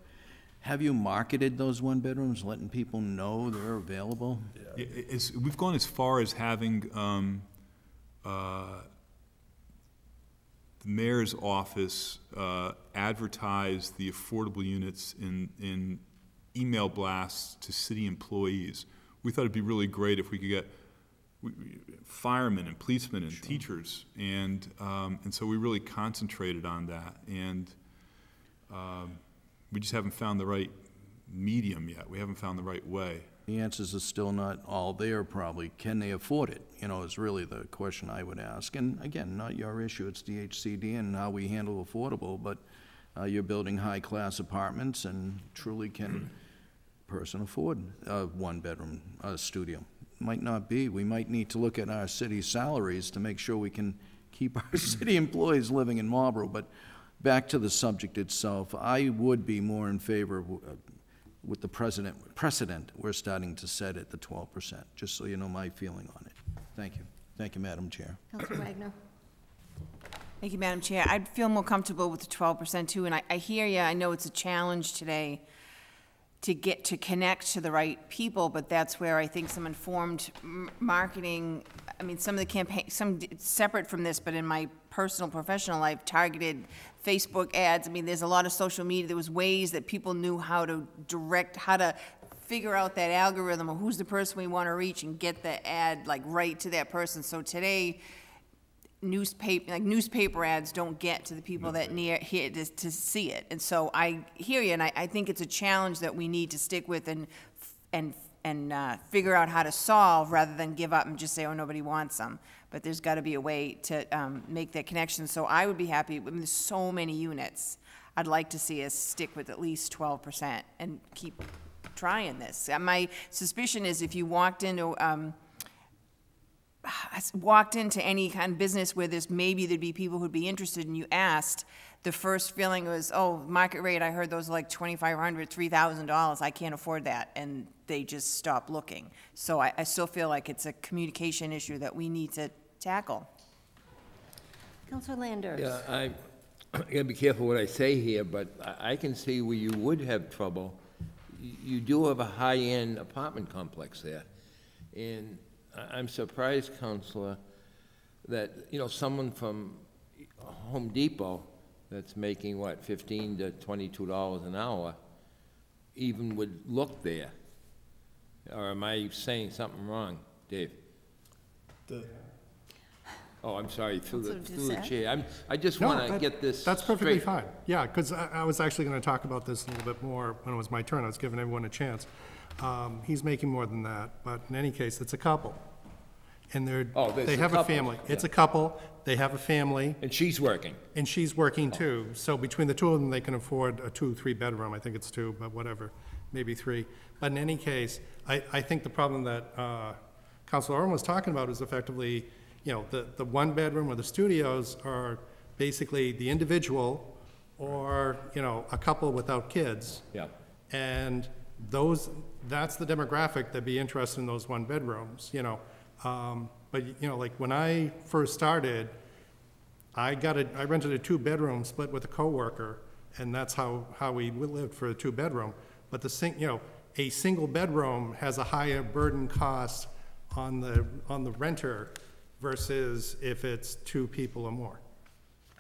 Speaker 5: have you marketed those 1-bedrooms, letting people know they're available?
Speaker 3: Yeah. We've gone as far as having the mayor's office advertised the affordable units in email blasts to city employees. We thought it'd be really great if we could get firemen and policemen and teachers, and so we really concentrated on that, and we just haven't found the right medium yet. We haven't found the right way.
Speaker 5: The answers are still not all there, probably. Can they afford it? You know, is really the question I would ask. And again, not your issue, it's DHCD and how we handle affordable, but you're building high-class apartments, and truly can a person afford a one-bedroom studio? Might not be. We might need to look at our city salaries to make sure we can keep our city employees living in Marlborough. But back to the subject itself, I would be more in favor of, with the precedent we're starting to set at the 12%, just so you know my feeling on it. Thank you. Thank you, Madam Chair.
Speaker 1: Councilor Wagner?
Speaker 8: Thank you, Madam Chair. I'd feel more comfortable with the 12% too, and I hear you. I know it's a challenge today to get to connect to the right people, but that's where I think some informed marketing, I mean, some of the campaign, some separate from this, but in my personal professional life, targeted Facebook ads. I mean, there's a lot of social media. There was ways that people knew how to direct, how to figure out that algorithm of who's the person we want to reach and get the ad like right to that person. So today, newspaper ads don't get to the people that near here to see it. And so I hear you, and I think it's a challenge that we need to stick with and figure out how to solve rather than give up and just say, oh, nobody wants them. But there's got to be a way to make that connection. So I would be happy. I mean, there's so many units. I'd like to see us stick with at least 12% and keep trying this. My suspicion is if you walked into any kind of business where maybe there'd be people who'd be interested, and you asked, the first feeling was, oh, market rate, I heard those are like $2,500, $3,000, I can't afford that, and they just stop looking. So I still feel like it's a communication issue that we need to tackle.
Speaker 1: Councilor Landers?
Speaker 9: Yeah, I gotta be careful what I say here, but I can see where you would have trouble. You do have a high-end apartment complex there, and I'm surprised, Counselor, that, you know, someone from Home Depot that's making, what, $15 to $22 an hour even would look there. Or am I saying something wrong, Dave? Oh, I'm sorry, through the chair. I just want to get this
Speaker 4: That's perfectly
Speaker 9: straight.
Speaker 4: fine. Yeah, because I was actually going to talk about this a little bit more when it was my turn. I was giving everyone a chance. He's making more than that, but in any case, it's a couple. And they have a family. It's a couple, they have a family.
Speaker 9: And she's working.
Speaker 4: And she's working too. So between the two of them, they can afford a 2-3 bedroom. I think it's 2, but whatever, maybe 3. But in any case, I think the problem that Councilor Oren was talking about is effectively, you know, the 1 bedroom or the studios are basically the individual or, you know, a couple without kids.
Speaker 9: Yeah.
Speaker 4: And that's the demographic that'd be interested in those 1 bedrooms, you know. But, you know, like when I first started, I rented a 2-bedroom split with a coworker, and that's how we lived for a 2-bedroom. But you know, a single bedroom has a higher burden cost on the renter versus if it's 2 people or more.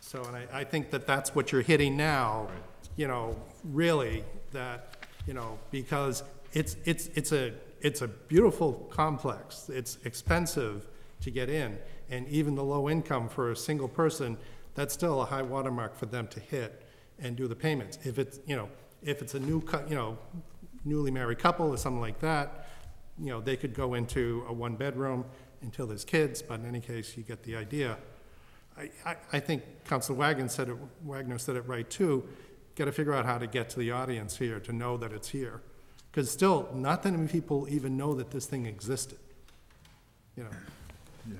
Speaker 4: So, and I think that's what you're hitting now, you know, really, that, you know, because it's a beautiful complex. It's expensive to get in, and even the low income for a single person, that's still a high watermark for them to hit and do the payments. If it's, you know, if it's a newly married couple or something like that, you know, they could go into a 1-bedroom until there's kids, but in any case, you get the idea. I think Councilor Wagner said it right too. Got to figure out how to get to the audience here to know that it's here. Because still, not that many people even know that this thing existed, you know.
Speaker 3: Yeah.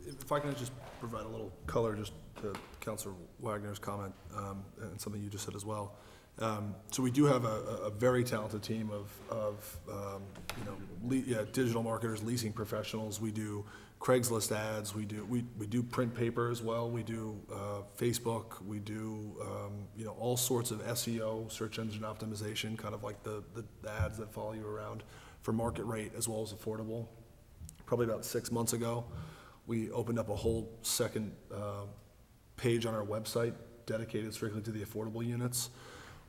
Speaker 6: If I can just provide a little color just to Councilor Wagner's comment, and something you just said as well. So we do have a very talented team of digital marketers, leasing professionals. We do Craigslist ads. We do print paper as well. We do Facebook. We do all sorts of SEO, search engine optimization, kind of like the ads that follow you around for market rate as well as affordable. Probably about 6 months ago, we opened up a whole second page on our website dedicated strictly to the affordable units.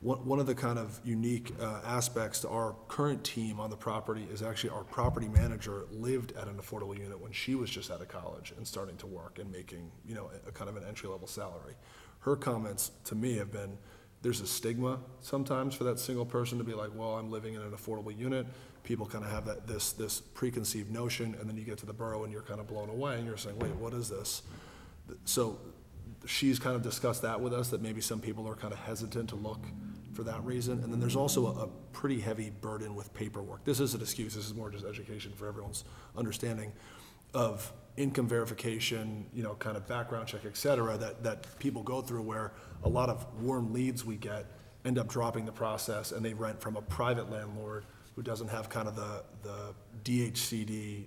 Speaker 6: One of the kind of unique aspects to our current team on the property is actually our property manager lived at an affordable unit when she was just out of college and starting to work and making, you know, a kind of an entry-level salary. Her comments to me have been, there's a stigma sometimes for that single person to be like, well, I'm living in an affordable unit. People kind of have this preconceived notion, and then you get to the borough and you're kind of blown away and you're saying, wait, what is this? So she's kind of discussed that with us, that maybe some people are kind of hesitant to look for that reason. And then there's also a pretty heavy burden with paperwork. This isn't an excuse, this is more just education for everyone's understanding of income verification, you know, kind of background check, et cetera, that people go through, where a lot of warm leads we get end up dropping the process and they rent from a private landlord who doesn't have kind of the DHCD,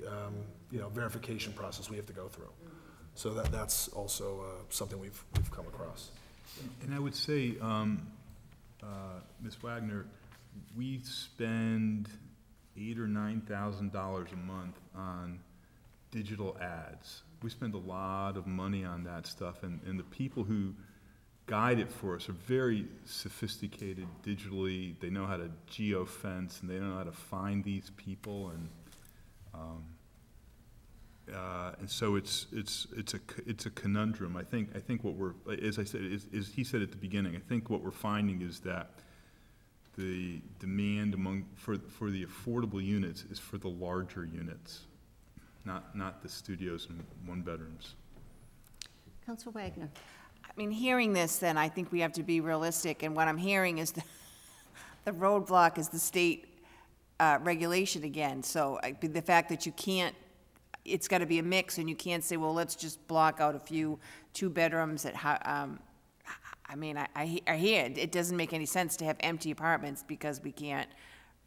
Speaker 6: you know, verification process we have to go through. So that's also something we've come across.
Speaker 3: And I would say, Ms. Wagner, we spend $8,000 or $9,000 a month on digital ads. We spend a lot of money on that stuff, and the people who guide it for us are very sophisticated digitally. They know how to geofence, and they know how to find these people, and so it's a conundrum. I think what we're, as I said, is he said at the beginning, I think what we're finding is that the demand for the affordable units is for the larger units, not the studios and one-bedrooms.
Speaker 1: Councilor Wagner.
Speaker 8: I mean, hearing this, then, I think we have to be realistic, and what I'm hearing is the roadblock is the state regulation again. So the fact that you can't, it's got to be a mix, and you can't say, well, let's just block out a few two-bedrooms at, I mean, I hear it. It doesn't make any sense to have empty apartments because we can't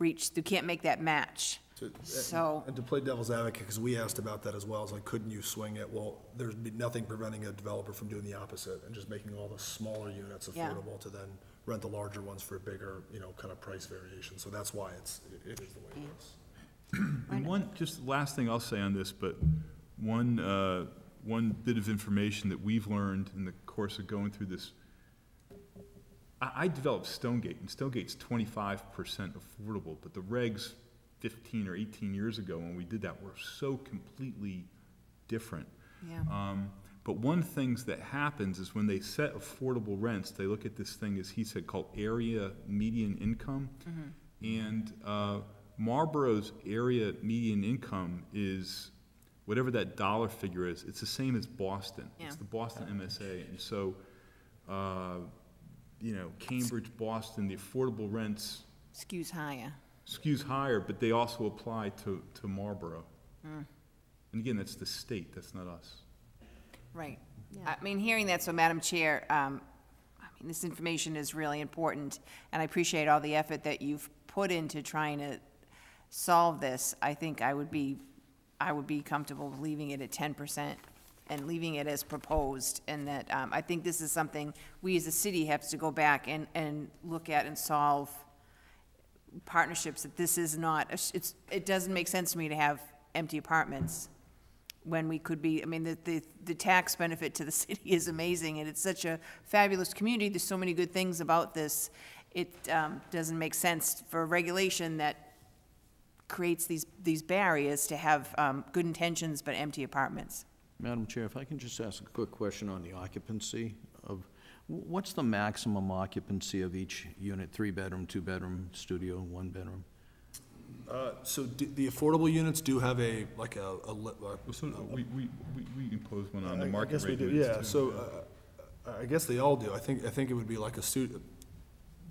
Speaker 8: make that match.
Speaker 6: And to play devil's advocate, because we asked about that as well, is like, couldn't you swing it? Well, there's nothing preventing a developer from doing the opposite and just making all the smaller units affordable to then rent the larger ones for a bigger, you know, kind of price variation. So that's why it is the way it is.
Speaker 3: And just last thing I'll say on this, but one bit of information that we've learned in the course of going through this, I developed Stonegate, and Stonegate's 25% affordable, but the regs 15 or 18 years ago when we did that were so completely different.
Speaker 8: Yeah.
Speaker 3: But one of the things that happens is when they set affordable rents, they look at this thing, as he said, called area median income. Mm-hmm. And Marlborough's area median income is whatever that dollar figure is. It's the same as Boston. Yeah. It's the Boston MSA. And so, you know, Cambridge, Boston, the affordable rents
Speaker 8: skews higher,
Speaker 3: but they also apply to Marlborough. And again, that's the state, that's not us.
Speaker 8: Right. Yeah. I mean, hearing that, so Madam Chair, I mean, this information is really important, and I appreciate all the effort that you've put into trying to solve this. I think I would be comfortable leaving it at 10% and leaving it as proposed, and that I think this is something we as a city have to go back and look at and solve partnerships. That this is not, it doesn't make sense to me to have empty apartments when we could be, I mean, the tax benefit to the city is amazing, and it's such a fabulous community. There's so many good things about this. It doesn't make sense for a regulation that creates these barriers to have good intentions but empty apartments.
Speaker 5: Madam Chair, if I can just ask a quick question on the occupancy of, what's the maximum occupancy of each unit, 3-bedroom, 2-bedroom, studio, 1-bedroom?
Speaker 6: So the affordable units do have we
Speaker 3: impose one on the market
Speaker 6: I guess
Speaker 3: rate
Speaker 6: we do,
Speaker 3: units,
Speaker 6: yeah.
Speaker 3: too.
Speaker 6: So I guess they all do. I think it would be like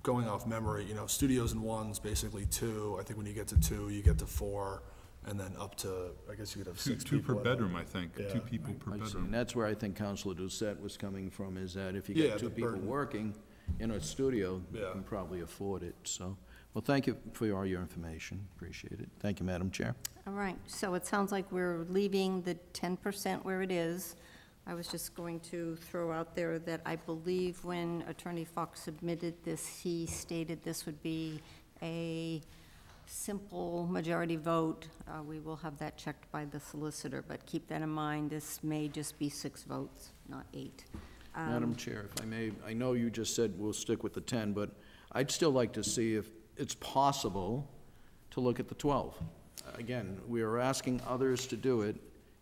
Speaker 6: going off memory, you know, studios and ones, basically 2. I think when you get to 2, you get to 4, and then up to, I guess you could have 6
Speaker 3: two per
Speaker 6: people.
Speaker 3: bedroom, I think.
Speaker 6: Yeah.
Speaker 3: 2 people per
Speaker 5: I see.
Speaker 3: bedroom.
Speaker 5: And that's where I think Councilor Doucette was coming from, is that if you get 2 people working in a studio, you can probably afford it, so. Well, thank you for all your information. Appreciate it. Thank you, Madam Chair.
Speaker 1: All right, so it sounds like we're leaving the 10% where it is. I was just going to throw out there that I believe when Attorney Fox submitted this, he stated this would be a simple majority vote. We will have that checked by the solicitor, but keep that in mind. This may just be 6 votes, not 8.
Speaker 5: Madam Chair, if I may, I know you just said we'll stick with the 10, but I'd still like to see if it's possible to look at the 12. Again, we are asking others to do it.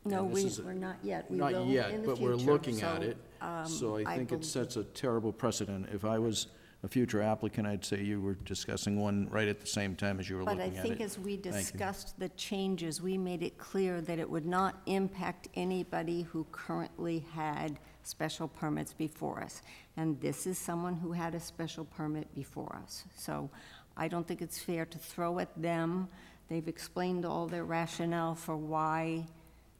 Speaker 1: No,
Speaker 5: and this
Speaker 1: we're
Speaker 5: is
Speaker 1: not yet. We
Speaker 5: Not
Speaker 1: will
Speaker 5: yet,
Speaker 1: in the
Speaker 5: but we're
Speaker 1: future,
Speaker 5: looking at it. So I think
Speaker 1: believe-
Speaker 5: it sets a terrible precedent. If I was a future applicant, I'd say you were discussing one right at the same time as you were
Speaker 1: But
Speaker 5: looking
Speaker 1: I
Speaker 5: at it.
Speaker 1: think as we
Speaker 5: Thank you.
Speaker 1: discussed the changes, we made it clear that it would not impact anybody who currently had special permits before us. And this is someone who had a special permit before us. So I don't think it's fair to throw at them. They've explained all their rationale for why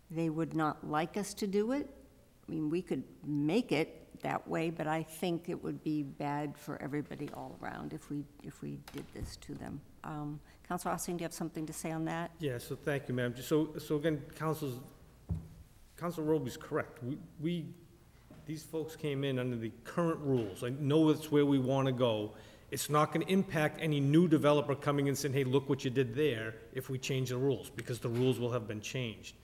Speaker 1: they would not like us to do it. I mean, we could make it that way, but I think it would be bad for everybody all around if we did this to them. Councilor Austin, do you have something to say on that?
Speaker 7: Yeah, so thank you, ma'am. So again, Councilor Roby's correct. These folks came in under the current rules. I know it's where we want to go. It's not going to impact any new developer coming and saying, hey, look what you did there, if we change the rules, because the rules will have been changed.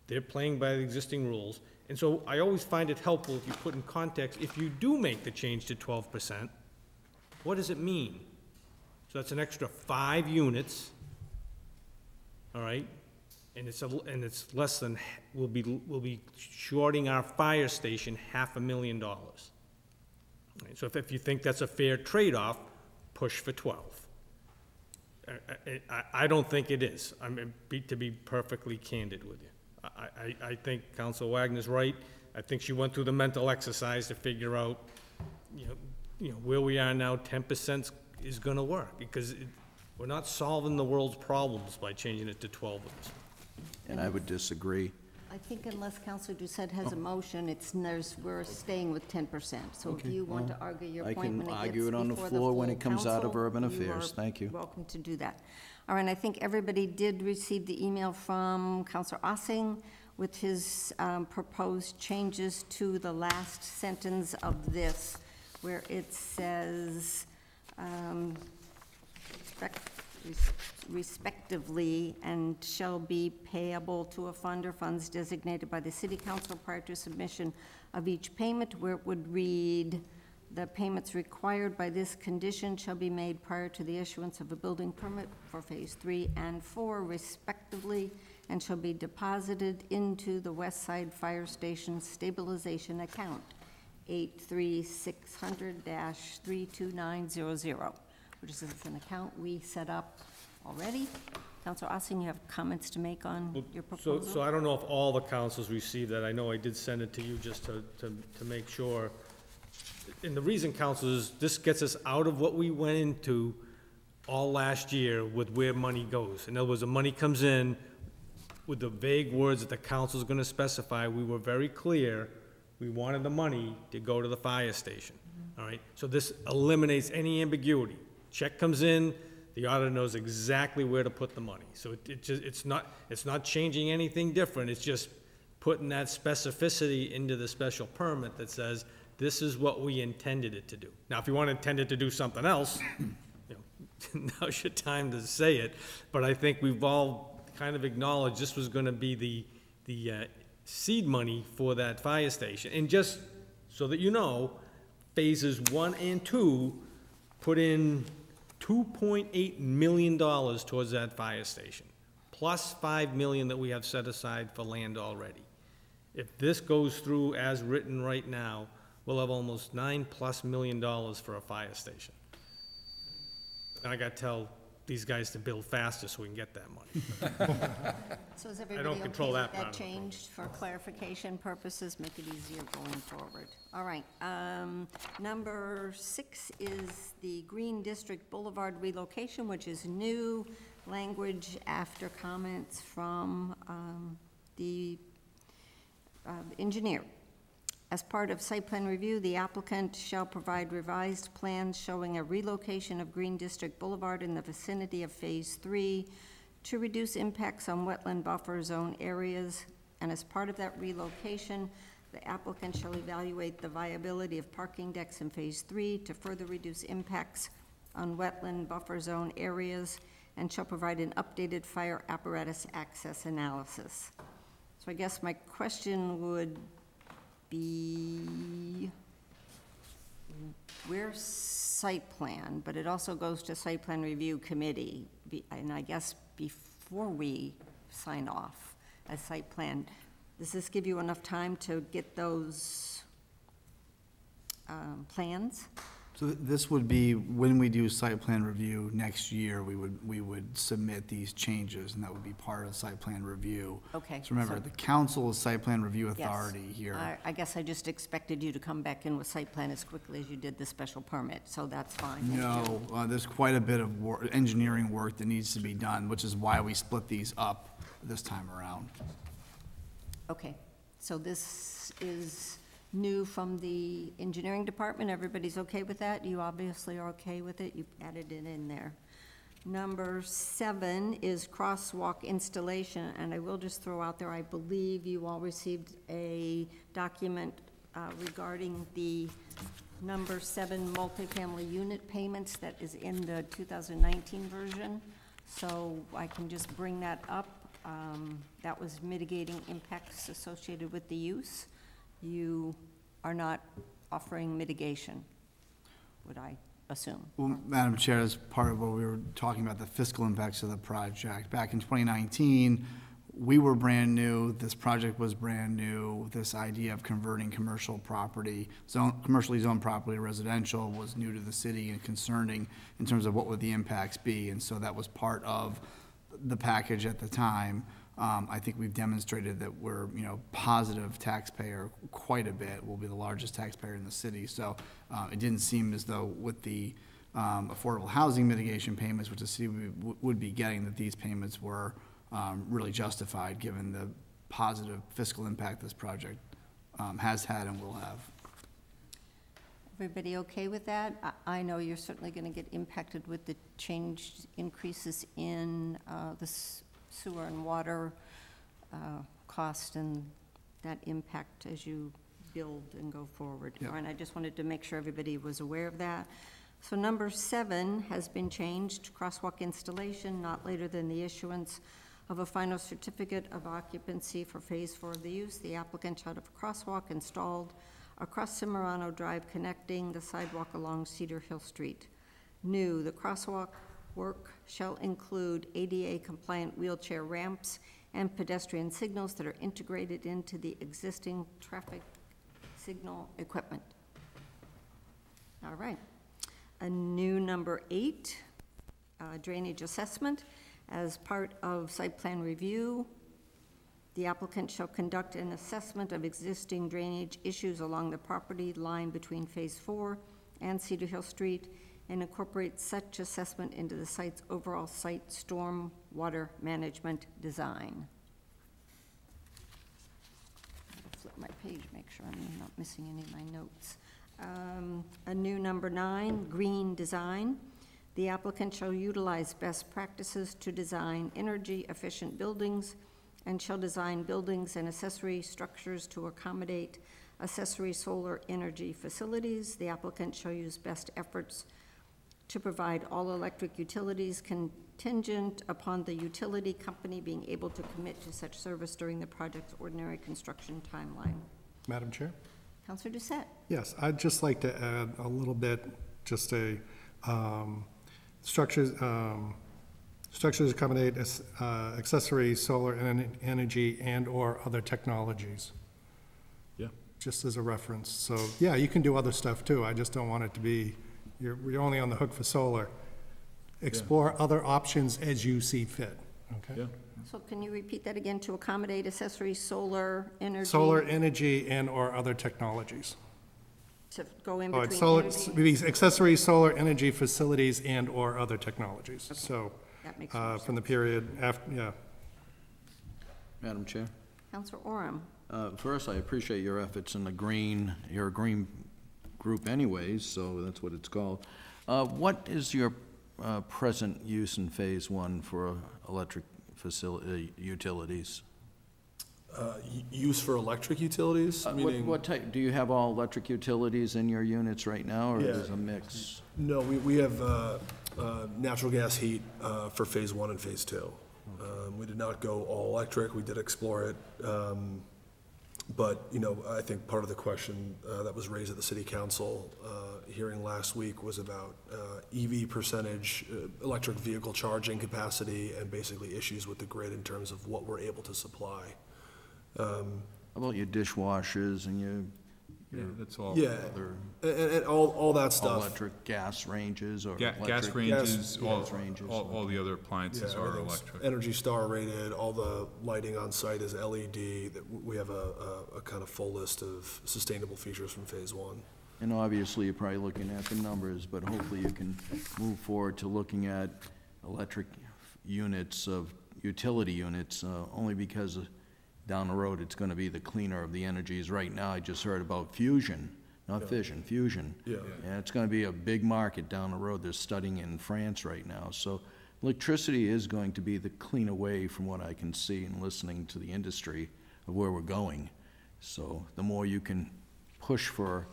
Speaker 7: They're playing by the existing rules. And so I always find it helpful if you put in context, if you do make the change to 12%, what does it mean? So that's an extra 5 units, all right? And it's less than, we'll be shorting our fire station $500,000. Right, so if you think that's a fair trade-off, push for 12. I don't think it is, to be perfectly candid with you. I think Council Wagner's right. I think she went through the mental exercise to figure out, you know, where we are now, 10% is gonna work, because we're not solving the world's problems by changing it to 12 of us.
Speaker 5: And I would disagree.
Speaker 1: I think unless Councilor Doucette has a motion, we're staying with 10%. So if you want to argue your
Speaker 5: I
Speaker 1: point
Speaker 5: can
Speaker 1: when it gets
Speaker 5: argue it on the
Speaker 1: before
Speaker 5: floor when
Speaker 1: full
Speaker 5: it comes out of
Speaker 1: council,
Speaker 5: Urban
Speaker 1: you
Speaker 5: Affairs.
Speaker 1: are
Speaker 5: Thank you.
Speaker 1: welcome to do that. All right, I think everybody did receive the email from Councilor Ossing with his proposed changes to the last sentence of this, where it says, respectively, and shall be payable to a fund or funds designated by the city council prior to submission of each payment, where it would read, the payments required by this condition shall be made prior to the issuance of a building permit for Phase 3 and 4 respectively, and shall be deposited into the West Side Fire Station Stabilization Account, 83600-32900, which is an account we set up already. Councilor Ossing, you have comments to make on your proposal?
Speaker 7: So I don't know if all the councils received that. I know I did send it to you just to make sure. And the reason, council, is this gets us out of what we went into all last year with where money goes. In other words, the money comes in with the vague words that the council's gonna specify. We were very clear, we wanted the money to go to the fire station, all right? So this eliminates any ambiguity. Check comes in, the auditor knows exactly where to put the money. So it's not changing anything different, it's just putting that specificity into the special permit that says, this is what we intended it to do. Now, if you want to intend it to do something else, now's your time to say it, but I think we've all kind of acknowledged this was gonna be the seed money for that fire station. And just so that you know, phases 1 and 2 put in $2.8 million towards that fire station, plus $5 million that we have set aside for land already. If this goes through as written right now, we'll have almost $9+ million for a fire station. And I gotta tell these guys to build faster so we can get that money.
Speaker 1: So is
Speaker 7: I
Speaker 1: everybody
Speaker 7: don't
Speaker 1: okay
Speaker 7: control
Speaker 1: with
Speaker 7: that part
Speaker 1: that
Speaker 7: of the
Speaker 1: change for clarification purposes, make it easier going forward? All right, number 6 is the Green District Boulevard relocation, which is new language after comments from the engineer. As part of site plan review, the applicant shall provide revised plans showing a relocation of Green District Boulevard in the vicinity of Phase 3 to reduce impacts on wetland buffer zone areas. And as part of that relocation, the applicant shall evaluate the viability of parking decks in Phase 3 to further reduce impacts on wetland buffer zone areas, and shall provide an updated fire apparatus access analysis. So I guess my question would we're site plan, but it also goes to site plan review committee. And I guess before we sign off as site plan, does this give you enough time to get those plans?
Speaker 2: So this would be, when we do site plan review next year, we would submit these changes, and that would be part of site plan review.
Speaker 1: Okay,
Speaker 2: So remember,
Speaker 1: so-
Speaker 2: the council is site plan review
Speaker 1: Yes.
Speaker 2: authority here.
Speaker 1: I guess I just expected you to come back in with site plan as quickly as you did the special permit, so that's fine. Thank you.
Speaker 2: No, there's quite a bit of engineering work that needs to be done, which is why we split these up this time around.
Speaker 1: Okay, so this is new from the engineering department. Everybody's okay with that? You obviously are okay with it. You added it in there. Number 7 is crosswalk installation, and I will just throw out there, I believe you all received a document regarding the number 7 multifamily unit payments that is in the 2019 version. So I can just bring that up. That was mitigating impacts associated with the use. You are not offering mitigation, would I assume?
Speaker 2: Well, Madam Chair, as part of what we were talking about, the fiscal impacts of the project, back in 2019, we were brand new, this project was brand new, this idea of converting commercial property, commercially zoned property to residential was new to the city and concerning in terms of what would the impacts be, and so that was part of the package at the time. I think we've demonstrated that we're, positive taxpayer quite a bit. We'll be the largest taxpayer in the city. So it didn't seem as though with the affordable housing mitigation payments, which the city would be getting, that these payments were really justified given the positive fiscal impact this project has had and will have.
Speaker 1: Everybody okay with that? I know you're certainly going to get impacted with the changed increases in the sewer and water cost and that impact as you build and go forward.
Speaker 2: Yep.
Speaker 1: And I just wanted to make sure everybody was aware of that. So number 7 has been changed, crosswalk installation not later than the issuance of a final certificate of occupancy for phase 4 of the use. The applicant shall have a crosswalk installed across Cimarano Drive connecting the sidewalk along Cedar Hill Street. New, the crosswalk work shall include ADA-compliant wheelchair ramps and pedestrian signals that are integrated into the existing traffic signal equipment. All right. A new number 8, drainage assessment. As part of site plan review, the applicant shall conduct an assessment of existing drainage issues along the property line between Phase 4 and Cedar Hill Street and incorporate such assessment into the site's overall site storm water management design. I'll flip my page, make sure I'm not missing any of my notes. A new number 9, green design. The applicant shall utilize best practices to design energy-efficient buildings and shall design buildings and accessory structures to accommodate accessory solar energy facilities. The applicant shall use best efforts to provide all electric utilities contingent upon the utility company being able to commit to such service during the project's ordinary construction timeline.
Speaker 4: Madam Chair?
Speaker 1: Councilor Doucette.
Speaker 4: Yes, I'd just like to add a little bit, just a structures accommodate accessory solar energy and/or other technologies.
Speaker 3: Yeah.
Speaker 4: Just as a reference. So, yeah, you can do other stuff too. I just don't want it to be, you're only on the hook for solar. Explore other options as you see fit, okay?
Speaker 3: Yeah.
Speaker 1: So can you repeat that again? To accommodate accessory solar energy?
Speaker 4: Solar energy and/or other technologies.
Speaker 1: To go in
Speaker 4: Oh,
Speaker 1: between
Speaker 4: it's solar,
Speaker 1: energy?
Speaker 4: these accessory solar energy facilities and/or other technologies. So,
Speaker 1: That makes more
Speaker 4: from the
Speaker 1: sense.
Speaker 4: period after, yeah.
Speaker 5: Madam Chair?
Speaker 1: Councilor Oram.
Speaker 5: First, I appreciate your efforts in the green, you're a green group anyways, so that's what it's called. What is your present use in Phase 1 for electric facility, utilities?
Speaker 6: Use for electric utilities, meaning?
Speaker 5: What type, do you have all electric utilities in your units right now, or
Speaker 6: Yeah.
Speaker 5: is it a mix?
Speaker 6: No, we have natural gas heat for Phase 1 and Phase 2. We did not go all electric, we did explore it, But, you know, I think part of the question that was raised at the city council hearing last week was about EV percentage, electric vehicle charging capacity, and basically issues with the grid in terms of what we're able to supply.
Speaker 5: How about your dishwashers and your
Speaker 3: Yeah, that's all.
Speaker 6: Yeah,
Speaker 5: other
Speaker 6: and all that stuff.
Speaker 5: electric gas ranges or
Speaker 3: Gas
Speaker 5: electric?
Speaker 3: ranges,
Speaker 5: Gas ranges.
Speaker 3: all the other appliances
Speaker 6: Yeah,
Speaker 3: are
Speaker 6: everything's
Speaker 3: electric.
Speaker 6: Energy Star rated, all the lighting on site is LED. We have a kind of full list of sustainable features from phase one.
Speaker 5: And obviously, you're probably looking at the numbers, but hopefully you can move forward to looking at electric units of, utility units, only because down the road, it's gonna be the cleaner of the energies. Right now, I just heard about fusion, not fission, fusion.
Speaker 6: Yeah.
Speaker 5: And it's gonna be a big market down the road. They're studying in France right now. So electricity is going to be the cleaner way from what I can see and listening to the industry of where we're going. So the more you can push for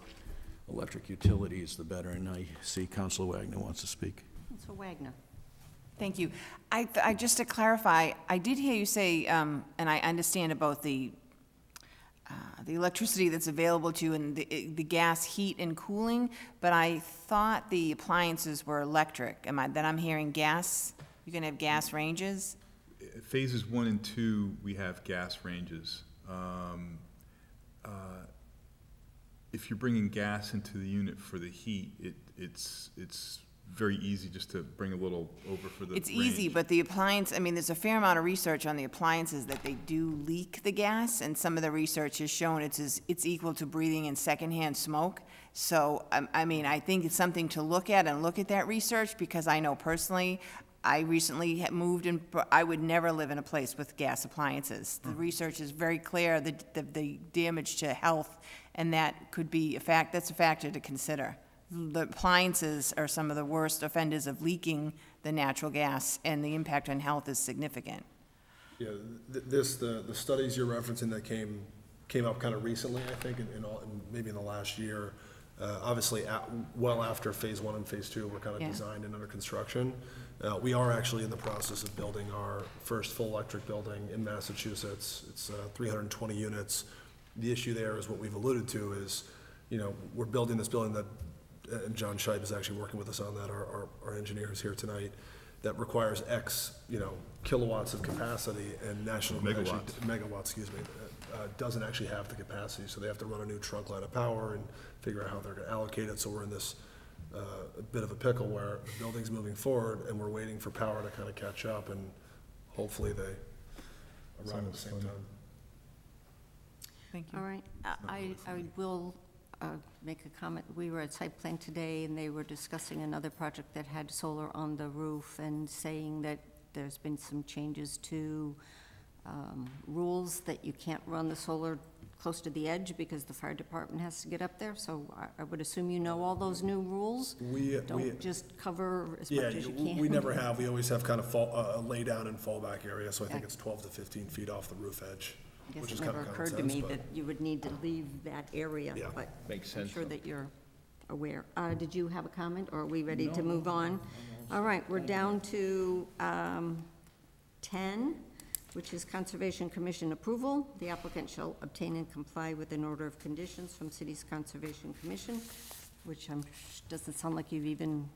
Speaker 5: electric utilities, the better. And I see Councilor Wagner wants to speak.
Speaker 1: So Wagner.
Speaker 8: Thank you. I just to clarify, I did hear you say, and I understand about the electricity that's available to you and the gas heat and cooling, but I thought the appliances were electric. Then I'm hearing gas? You're gonna have gas ranges?
Speaker 3: Phases 1 and 2, we have gas ranges. If you're bringing gas into the unit for the heat, it's very easy just to bring a little over for the
Speaker 8: It's easy,
Speaker 3: range.
Speaker 8: but the appliance, I mean, there's a fair amount of research on the appliances that they do leak the gas, and some of the research has shown it's equal to breathing in secondhand smoke. So, I mean, I think it's something to look at and look at that research, because I know personally, I recently moved and I would never live in a place with gas appliances. The research is very clear, the damage to health, and that could be that's a factor to consider. The appliances are some of the worst offenders of leaking the natural gas, and the impact on health is significant.
Speaker 6: Yeah, the studies you're referencing that came up kind of recently, I think, maybe in the last year, obviously, well after phase 1 and phase 2 were kind of designed and under construction. We are actually in the process of building our first full electric building in Massachusetts. It's 320 units. The issue there is what we've alluded to is, you know, we're building this building that, and John Scheib is actually working with us on that, our engineer is here tonight, that requires X, you know, kilowatts of capacity, and National Grid megawatts, excuse me, doesn't actually have the capacity, so they have to run a new trunk line of power and figure out how they're gonna allocate it. So we're in this a bit of a pickle where the building's moving forward and we're waiting for power to kind of catch up, and hopefully they arrive at the same time.
Speaker 8: Thank you.
Speaker 1: All right, I will make a comment. We were at site plan today, and they were discussing another project that had solar on the roof, and saying that there's been some changes to rules that you can't run the solar close to the edge because the fire department has to get up there. So I would assume you know all those new rules? Don't just cover as much as you can.
Speaker 6: We never have. We always have kind of a lay down and fallback area, so I think it's 12 to 15 feet off the roof edge.
Speaker 1: I
Speaker 6: Which
Speaker 1: guess
Speaker 6: is
Speaker 1: it
Speaker 6: kind
Speaker 1: never
Speaker 6: of common
Speaker 1: occurred to
Speaker 6: sense,
Speaker 1: me
Speaker 6: but-
Speaker 1: that you would need to leave that area,
Speaker 6: Yeah.
Speaker 1: but
Speaker 9: Makes
Speaker 1: I'm
Speaker 9: sense,
Speaker 1: sure
Speaker 9: though.
Speaker 1: that you're aware. Did you have a comment, or are we ready to move on? All right, we're down to 10, which is Conservation Commission approval. The applicant shall obtain and comply with an order of conditions from City's Conservation Commission, which doesn't sound like you've even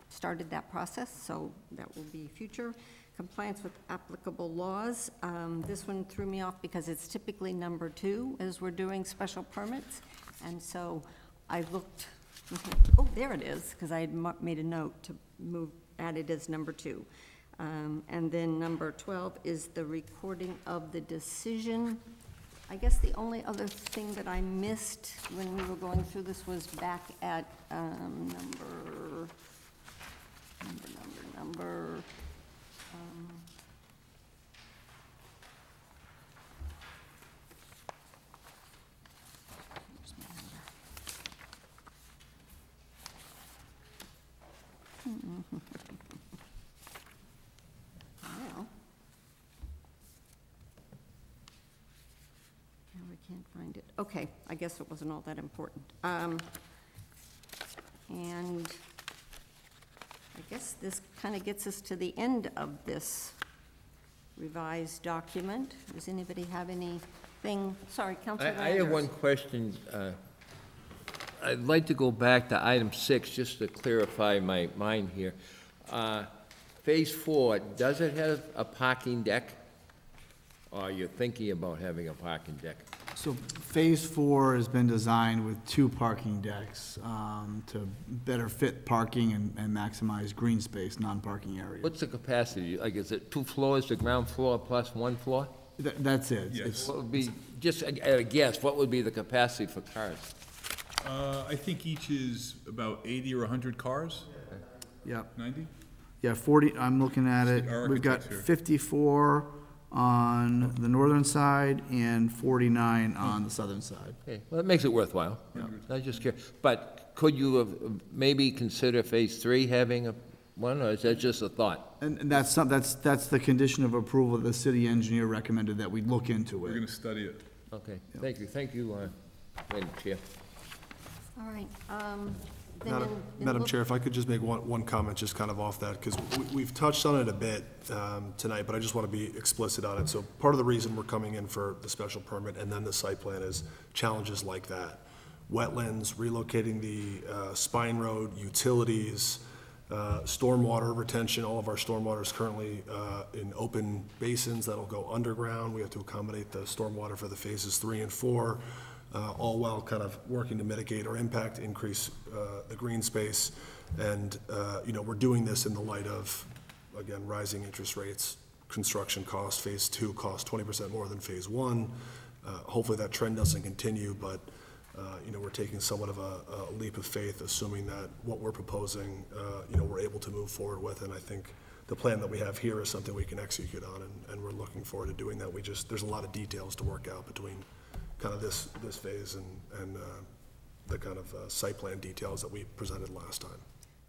Speaker 1: started that process, so that will be future. Compliance with applicable laws. This one threw me off because it's typically number 2 as we're doing special permits. And so I looked, oh, there it is, because I had made a note to add it as number 2. And then number 12 is the recording of the decision. I guess the only other thing that I missed when we were going through this was back at number. Where's my number? Well, now I can't find it. Okay, I guess it wasn't all that important. And I guess this kind of gets us to the end of this revised document. Does anybody have any thing, sorry, Councilor
Speaker 9: I have one
Speaker 1: Landers.
Speaker 9: question. I'd like to go back to item 6, just to clarify my mind here. Phase 4, does it have a parking deck? Or you're thinking about having a parking deck?
Speaker 2: So Phase 4 has been designed with 2 parking decks to better fit parking and maximize green space, non-parking areas.
Speaker 9: What's the capacity? Like, is it 2 floors, the ground floor plus 1 floor?
Speaker 2: That's it.
Speaker 3: Yes.
Speaker 2: It's-
Speaker 9: What would be, just at a guess, what would be the capacity for cars?
Speaker 3: I think each is about 80 or 100 cars,
Speaker 2: Yep.
Speaker 3: 90?
Speaker 2: Yeah, 40, I'm looking at it.
Speaker 3: Our
Speaker 2: We've got
Speaker 3: architects here.
Speaker 2: 54 on the northern side and 49 on the southern side.
Speaker 9: Okay, well, that makes it worthwhile. I just care. But could you have maybe consider Phase 3 having one, or is that just a thought?
Speaker 2: And that's the condition of approval. The city engineer recommended that we look into
Speaker 3: We're
Speaker 2: it.
Speaker 3: going to study it.
Speaker 9: Okay, thank you, Madam Chair.
Speaker 1: All right, then in
Speaker 6: Madam
Speaker 1: look-
Speaker 6: Chair, if I could just make one comment, just kind of off that, because we've touched on it a bit tonight, but I just want to be explicit on it. So part of the reason we're coming in for the special permit and then the site plan is challenges like that. Wetlands, relocating the spine road, utilities, stormwater retention. All of our stormwater is currently in open basins that'll go underground. We have to accommodate the stormwater for the phases 3 and 4. All while kind of working to mitigate our impact, increase the green space. And, we're doing this in the light of, again, rising interest rates, construction costs. Phase 2 costs 20% more than Phase 1. Hopefully that trend doesn't continue, but, we're taking somewhat of a leap of faith, assuming that what we're proposing, we're able to move forward with. And I think the plan that we have here is something we can execute on, and we're looking forward to doing that. There's a lot of details to work out between kind of this phase and the kind of site plan details that we presented last time.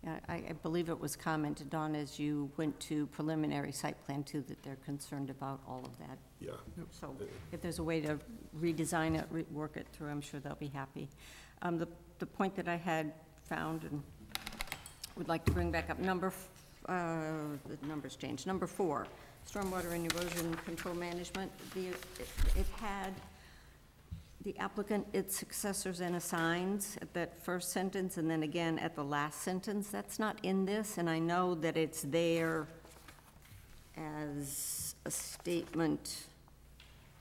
Speaker 1: Yeah, I believe it was commented on as you went to preliminary site plan too, that they're concerned about all of that.
Speaker 6: Yeah.
Speaker 1: So if there's a way to redesign it, work it through, I'm sure they'll be happy. The point that I had found and would like to bring back up, the numbers changed. Number 4, stormwater and erosion control management. It had the applicant, its successors and assigns at that first sentence, and then again at the last sentence. That's not in this, and I know that it's there as a statement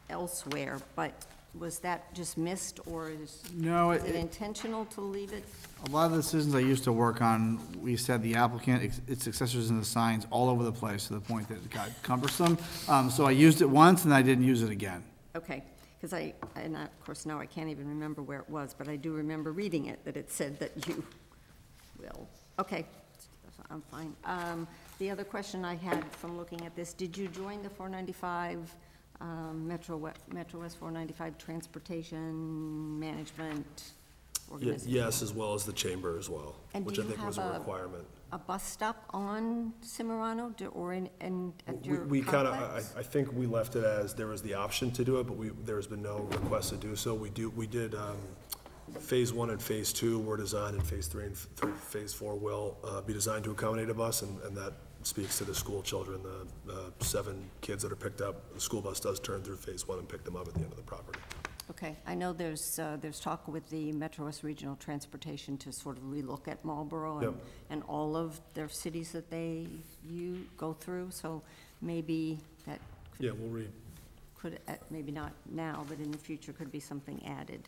Speaker 1: elsewhere, but was that just missed, or is
Speaker 2: No,
Speaker 1: it intentional to leave it?
Speaker 2: A lot of the decisions I used to work on, we said the applicant, its successors and the signs all over the place to the point that it got cumbersome. So I used it once and I didn't use it again.
Speaker 1: Okay, because of course, now I can't even remember where it was, but I do remember reading it, that it said that you will. Okay, I'm fine. The other question I had from looking at this, did you join the 495, Metro West 495 Transportation Management Organization?
Speaker 6: Yes, as well as the chamber as well,
Speaker 1: And
Speaker 6: which
Speaker 1: do
Speaker 6: I
Speaker 1: you
Speaker 6: think was a
Speaker 1: have
Speaker 6: requirement.
Speaker 1: a bus stop on Cimarrano or at your
Speaker 6: We kind
Speaker 1: complex?
Speaker 6: of, I think we left it as there was the option to do it, but there has been no request to do so. We did, Phase 1 and Phase 2 were designed, and Phase 3 and Phase 4 will be designed to accommodate a bus, and that speaks to the school children, the 7 kids that are picked up. The school bus does turn through Phase 1 and pick them up at the end of the property.
Speaker 1: Okay, I know there's talk with the Metro West Regional Transportation to sort of relook at Marlborough
Speaker 6: Yep.
Speaker 1: and all of their cities that you go through, so maybe that
Speaker 6: Yeah, we'll
Speaker 1: could, maybe not now, but in the future, could be something added.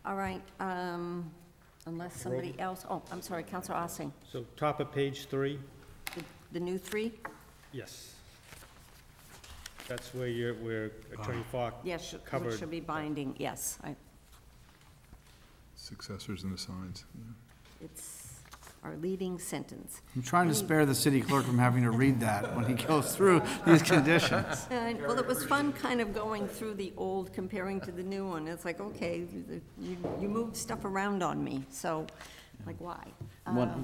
Speaker 1: All right, unless somebody else, I'm sorry, Counselor Ossing,
Speaker 7: So top of page 3,
Speaker 1: the new 3?
Speaker 7: yes. That's where Attorney Falk
Speaker 1: Yes, which
Speaker 7: covered.
Speaker 1: should be binding, yes.
Speaker 3: Successors and assigns.
Speaker 1: It's our leading sentence.
Speaker 2: I'm trying to spare the city clerk from having to read that when he goes through these conditions.
Speaker 1: Well, it was fun kind of going through the old, comparing to the new one. It's like, okay, you moved stuff around on me, so, like, why?
Speaker 5: Madam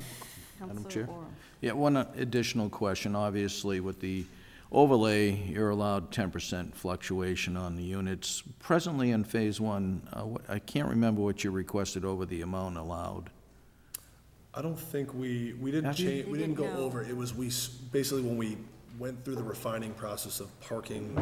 Speaker 1: Counselor
Speaker 5: Chair?
Speaker 1: Oram.
Speaker 5: Yeah, one additional question. Obviously, with the overlay, you're allowed 10% fluctuation on the units. Presently in Phase 1, I can't remember what you requested over the amount allowed.
Speaker 6: I don't think we didn't
Speaker 2: Have you?
Speaker 6: change, we didn't go
Speaker 1: No.
Speaker 6: over, it was, basically when we went through the refining process of parking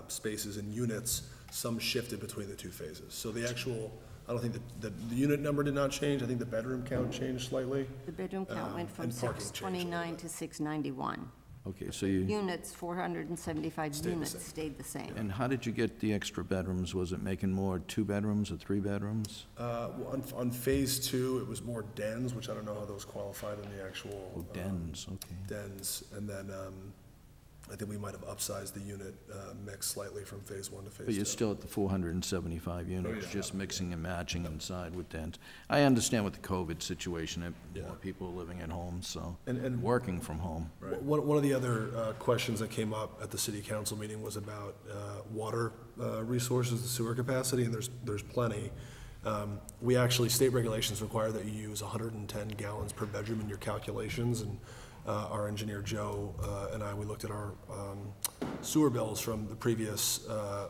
Speaker 6: spaces and units, some shifted between the two phases. So the actual, I don't think the unit number did not change. I think the bedroom count changed slightly.
Speaker 1: The bedroom count went from
Speaker 6: and parking changed a little
Speaker 1: 629
Speaker 6: bit.
Speaker 1: to 691.
Speaker 5: Okay, so you,
Speaker 1: Units, 475
Speaker 6: Stayed the
Speaker 1: units
Speaker 6: same.
Speaker 1: stayed the same.
Speaker 5: and how did you get the extra bedrooms? Was it making more 2 bedrooms or 3 bedrooms?
Speaker 6: Well, on phase 2, it was more dens, which I don't know how those qualified in the actual.
Speaker 5: Oh, dens, okay.
Speaker 6: Dens, and then, I think we might have upsized the unit, mix slightly from phase 1 to phase 2.
Speaker 5: But you're still at the 475 units,
Speaker 6: yeah.
Speaker 5: just mixing and matching inside with dens. I understand with the COVID situation, that
Speaker 6: Yeah.
Speaker 5: more people are living at home, so,
Speaker 6: And-
Speaker 5: working from home.
Speaker 6: One of the other questions that came up at the city council meeting was about water resources, the sewer capacity, and there's plenty. We actually, state regulations require that you use 110 gallons per bedroom in your calculations, and our engineer Joe and we looked at our sewer bills from the previous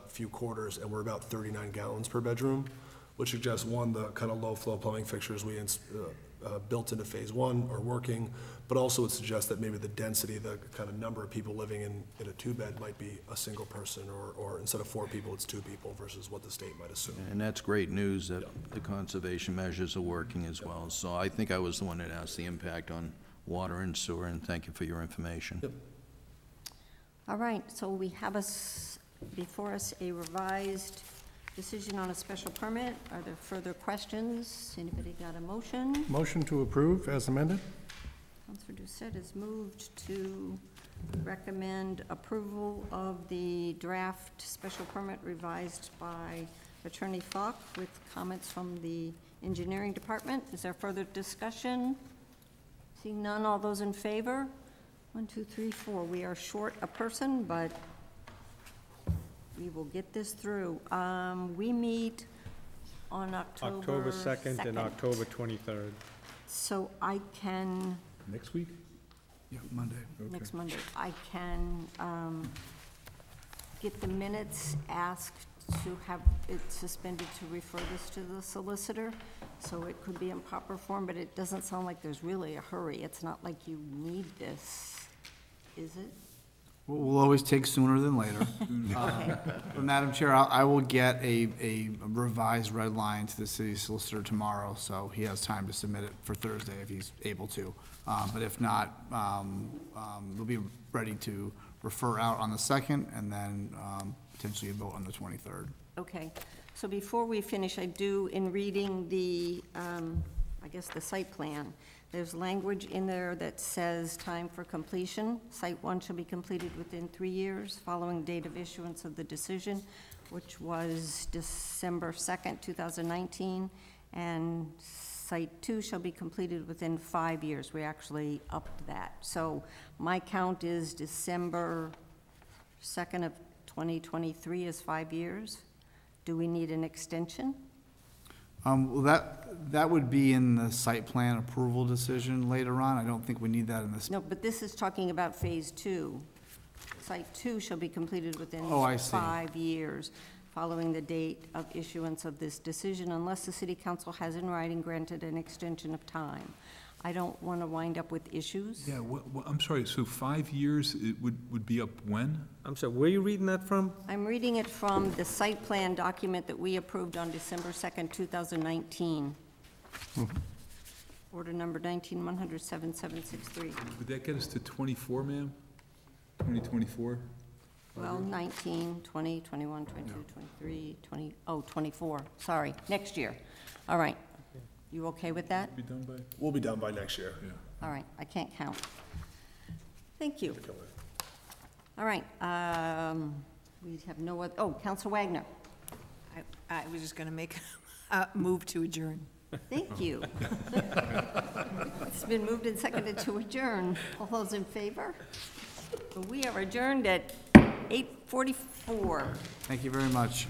Speaker 6: few quarters, and we're about 39 gallons per bedroom, which suggests, one, the kind of low-flow plumbing fixtures we built into phase 1 are working, but also it suggests that maybe the density, the kind of number of people living in a 2-bed might be a single person, or instead of 4 people, it's 2 people versus what the state might assume.
Speaker 5: And that's great news that the conservation measures are working as well. So I think I was the one that asked the impact on water and sewer, and thank you for your information.
Speaker 6: Yep.
Speaker 1: All right, so we have before us a revised decision on a special permit. Are there further questions? Anybody got a motion?
Speaker 4: Motion to approve as amended?
Speaker 1: Councilor Doucette has moved to recommend approval of the draft special permit revised by Attorney Falk with comments from the engineering department. Is there further discussion? Seeing none, all those in favor? 1, 2, 3, 4. We are short a person, but we will get this through. We meet on
Speaker 7: October 2nd and October 23rd.
Speaker 1: So I can,
Speaker 3: Next week?
Speaker 2: Yeah, Monday.
Speaker 1: next Monday, I can get the minutes, asked to have it suspended to refer this to the solicitor, so it could be in proper form, but it doesn't sound like there's really a hurry. It's not like you need this, is it?
Speaker 2: We'll always take sooner than later.
Speaker 1: Okay.
Speaker 2: But Madam Chair, I will get a revised red line to the city solicitor tomorrow, so he has time to submit it for Thursday if he's able to. But if not, we'll be ready to refer out on the 2nd, and then potentially a vote on the 23rd.
Speaker 1: Okay, so before we finish, I do, in reading the, I guess, the site plan, there's language in there that says time for completion. Site 1 shall be completed within 3 years following date of issuance of the decision, which was December 2nd, 2019, and Site 2 shall be completed within 5 years. We actually upped that. So my count is December 2nd of 2023 is 5 years. Do we need an extension?
Speaker 2: Well, that would be in the site plan approval decision later on. I don't think we need that in this.
Speaker 1: No, but this is talking about Phase 2. Site 2 shall be completed within
Speaker 2: Oh, I see.
Speaker 1: 5 years following the date of issuance of this decision, unless the city council has in writing granted an extension of time. I don't want to wind up with issues.
Speaker 3: Yeah, I'm sorry, so 5 years, it would be up when?
Speaker 7: I'm sorry, where are you reading that from?
Speaker 1: I'm reading it from the site plan document that we approved on December 2nd, 2019. Order number 19-100-7763.
Speaker 3: Would that get us to 24, ma'am? 2024?
Speaker 1: Well, 19, 20, 21, 22, 23, 20, oh, 24, sorry, next year. All right. You okay with that?
Speaker 3: Be done by?
Speaker 6: We'll be done by next year.
Speaker 3: Yeah.
Speaker 1: All right, I can't count. Thank you. All right, we have no other, oh, Counselor Wagner.
Speaker 8: I was just going to make a move to adjourn.
Speaker 1: Thank you. It's been moved and seconded to adjourn. All those in favor? We are adjourned at 8:44.
Speaker 2: Thank you very much.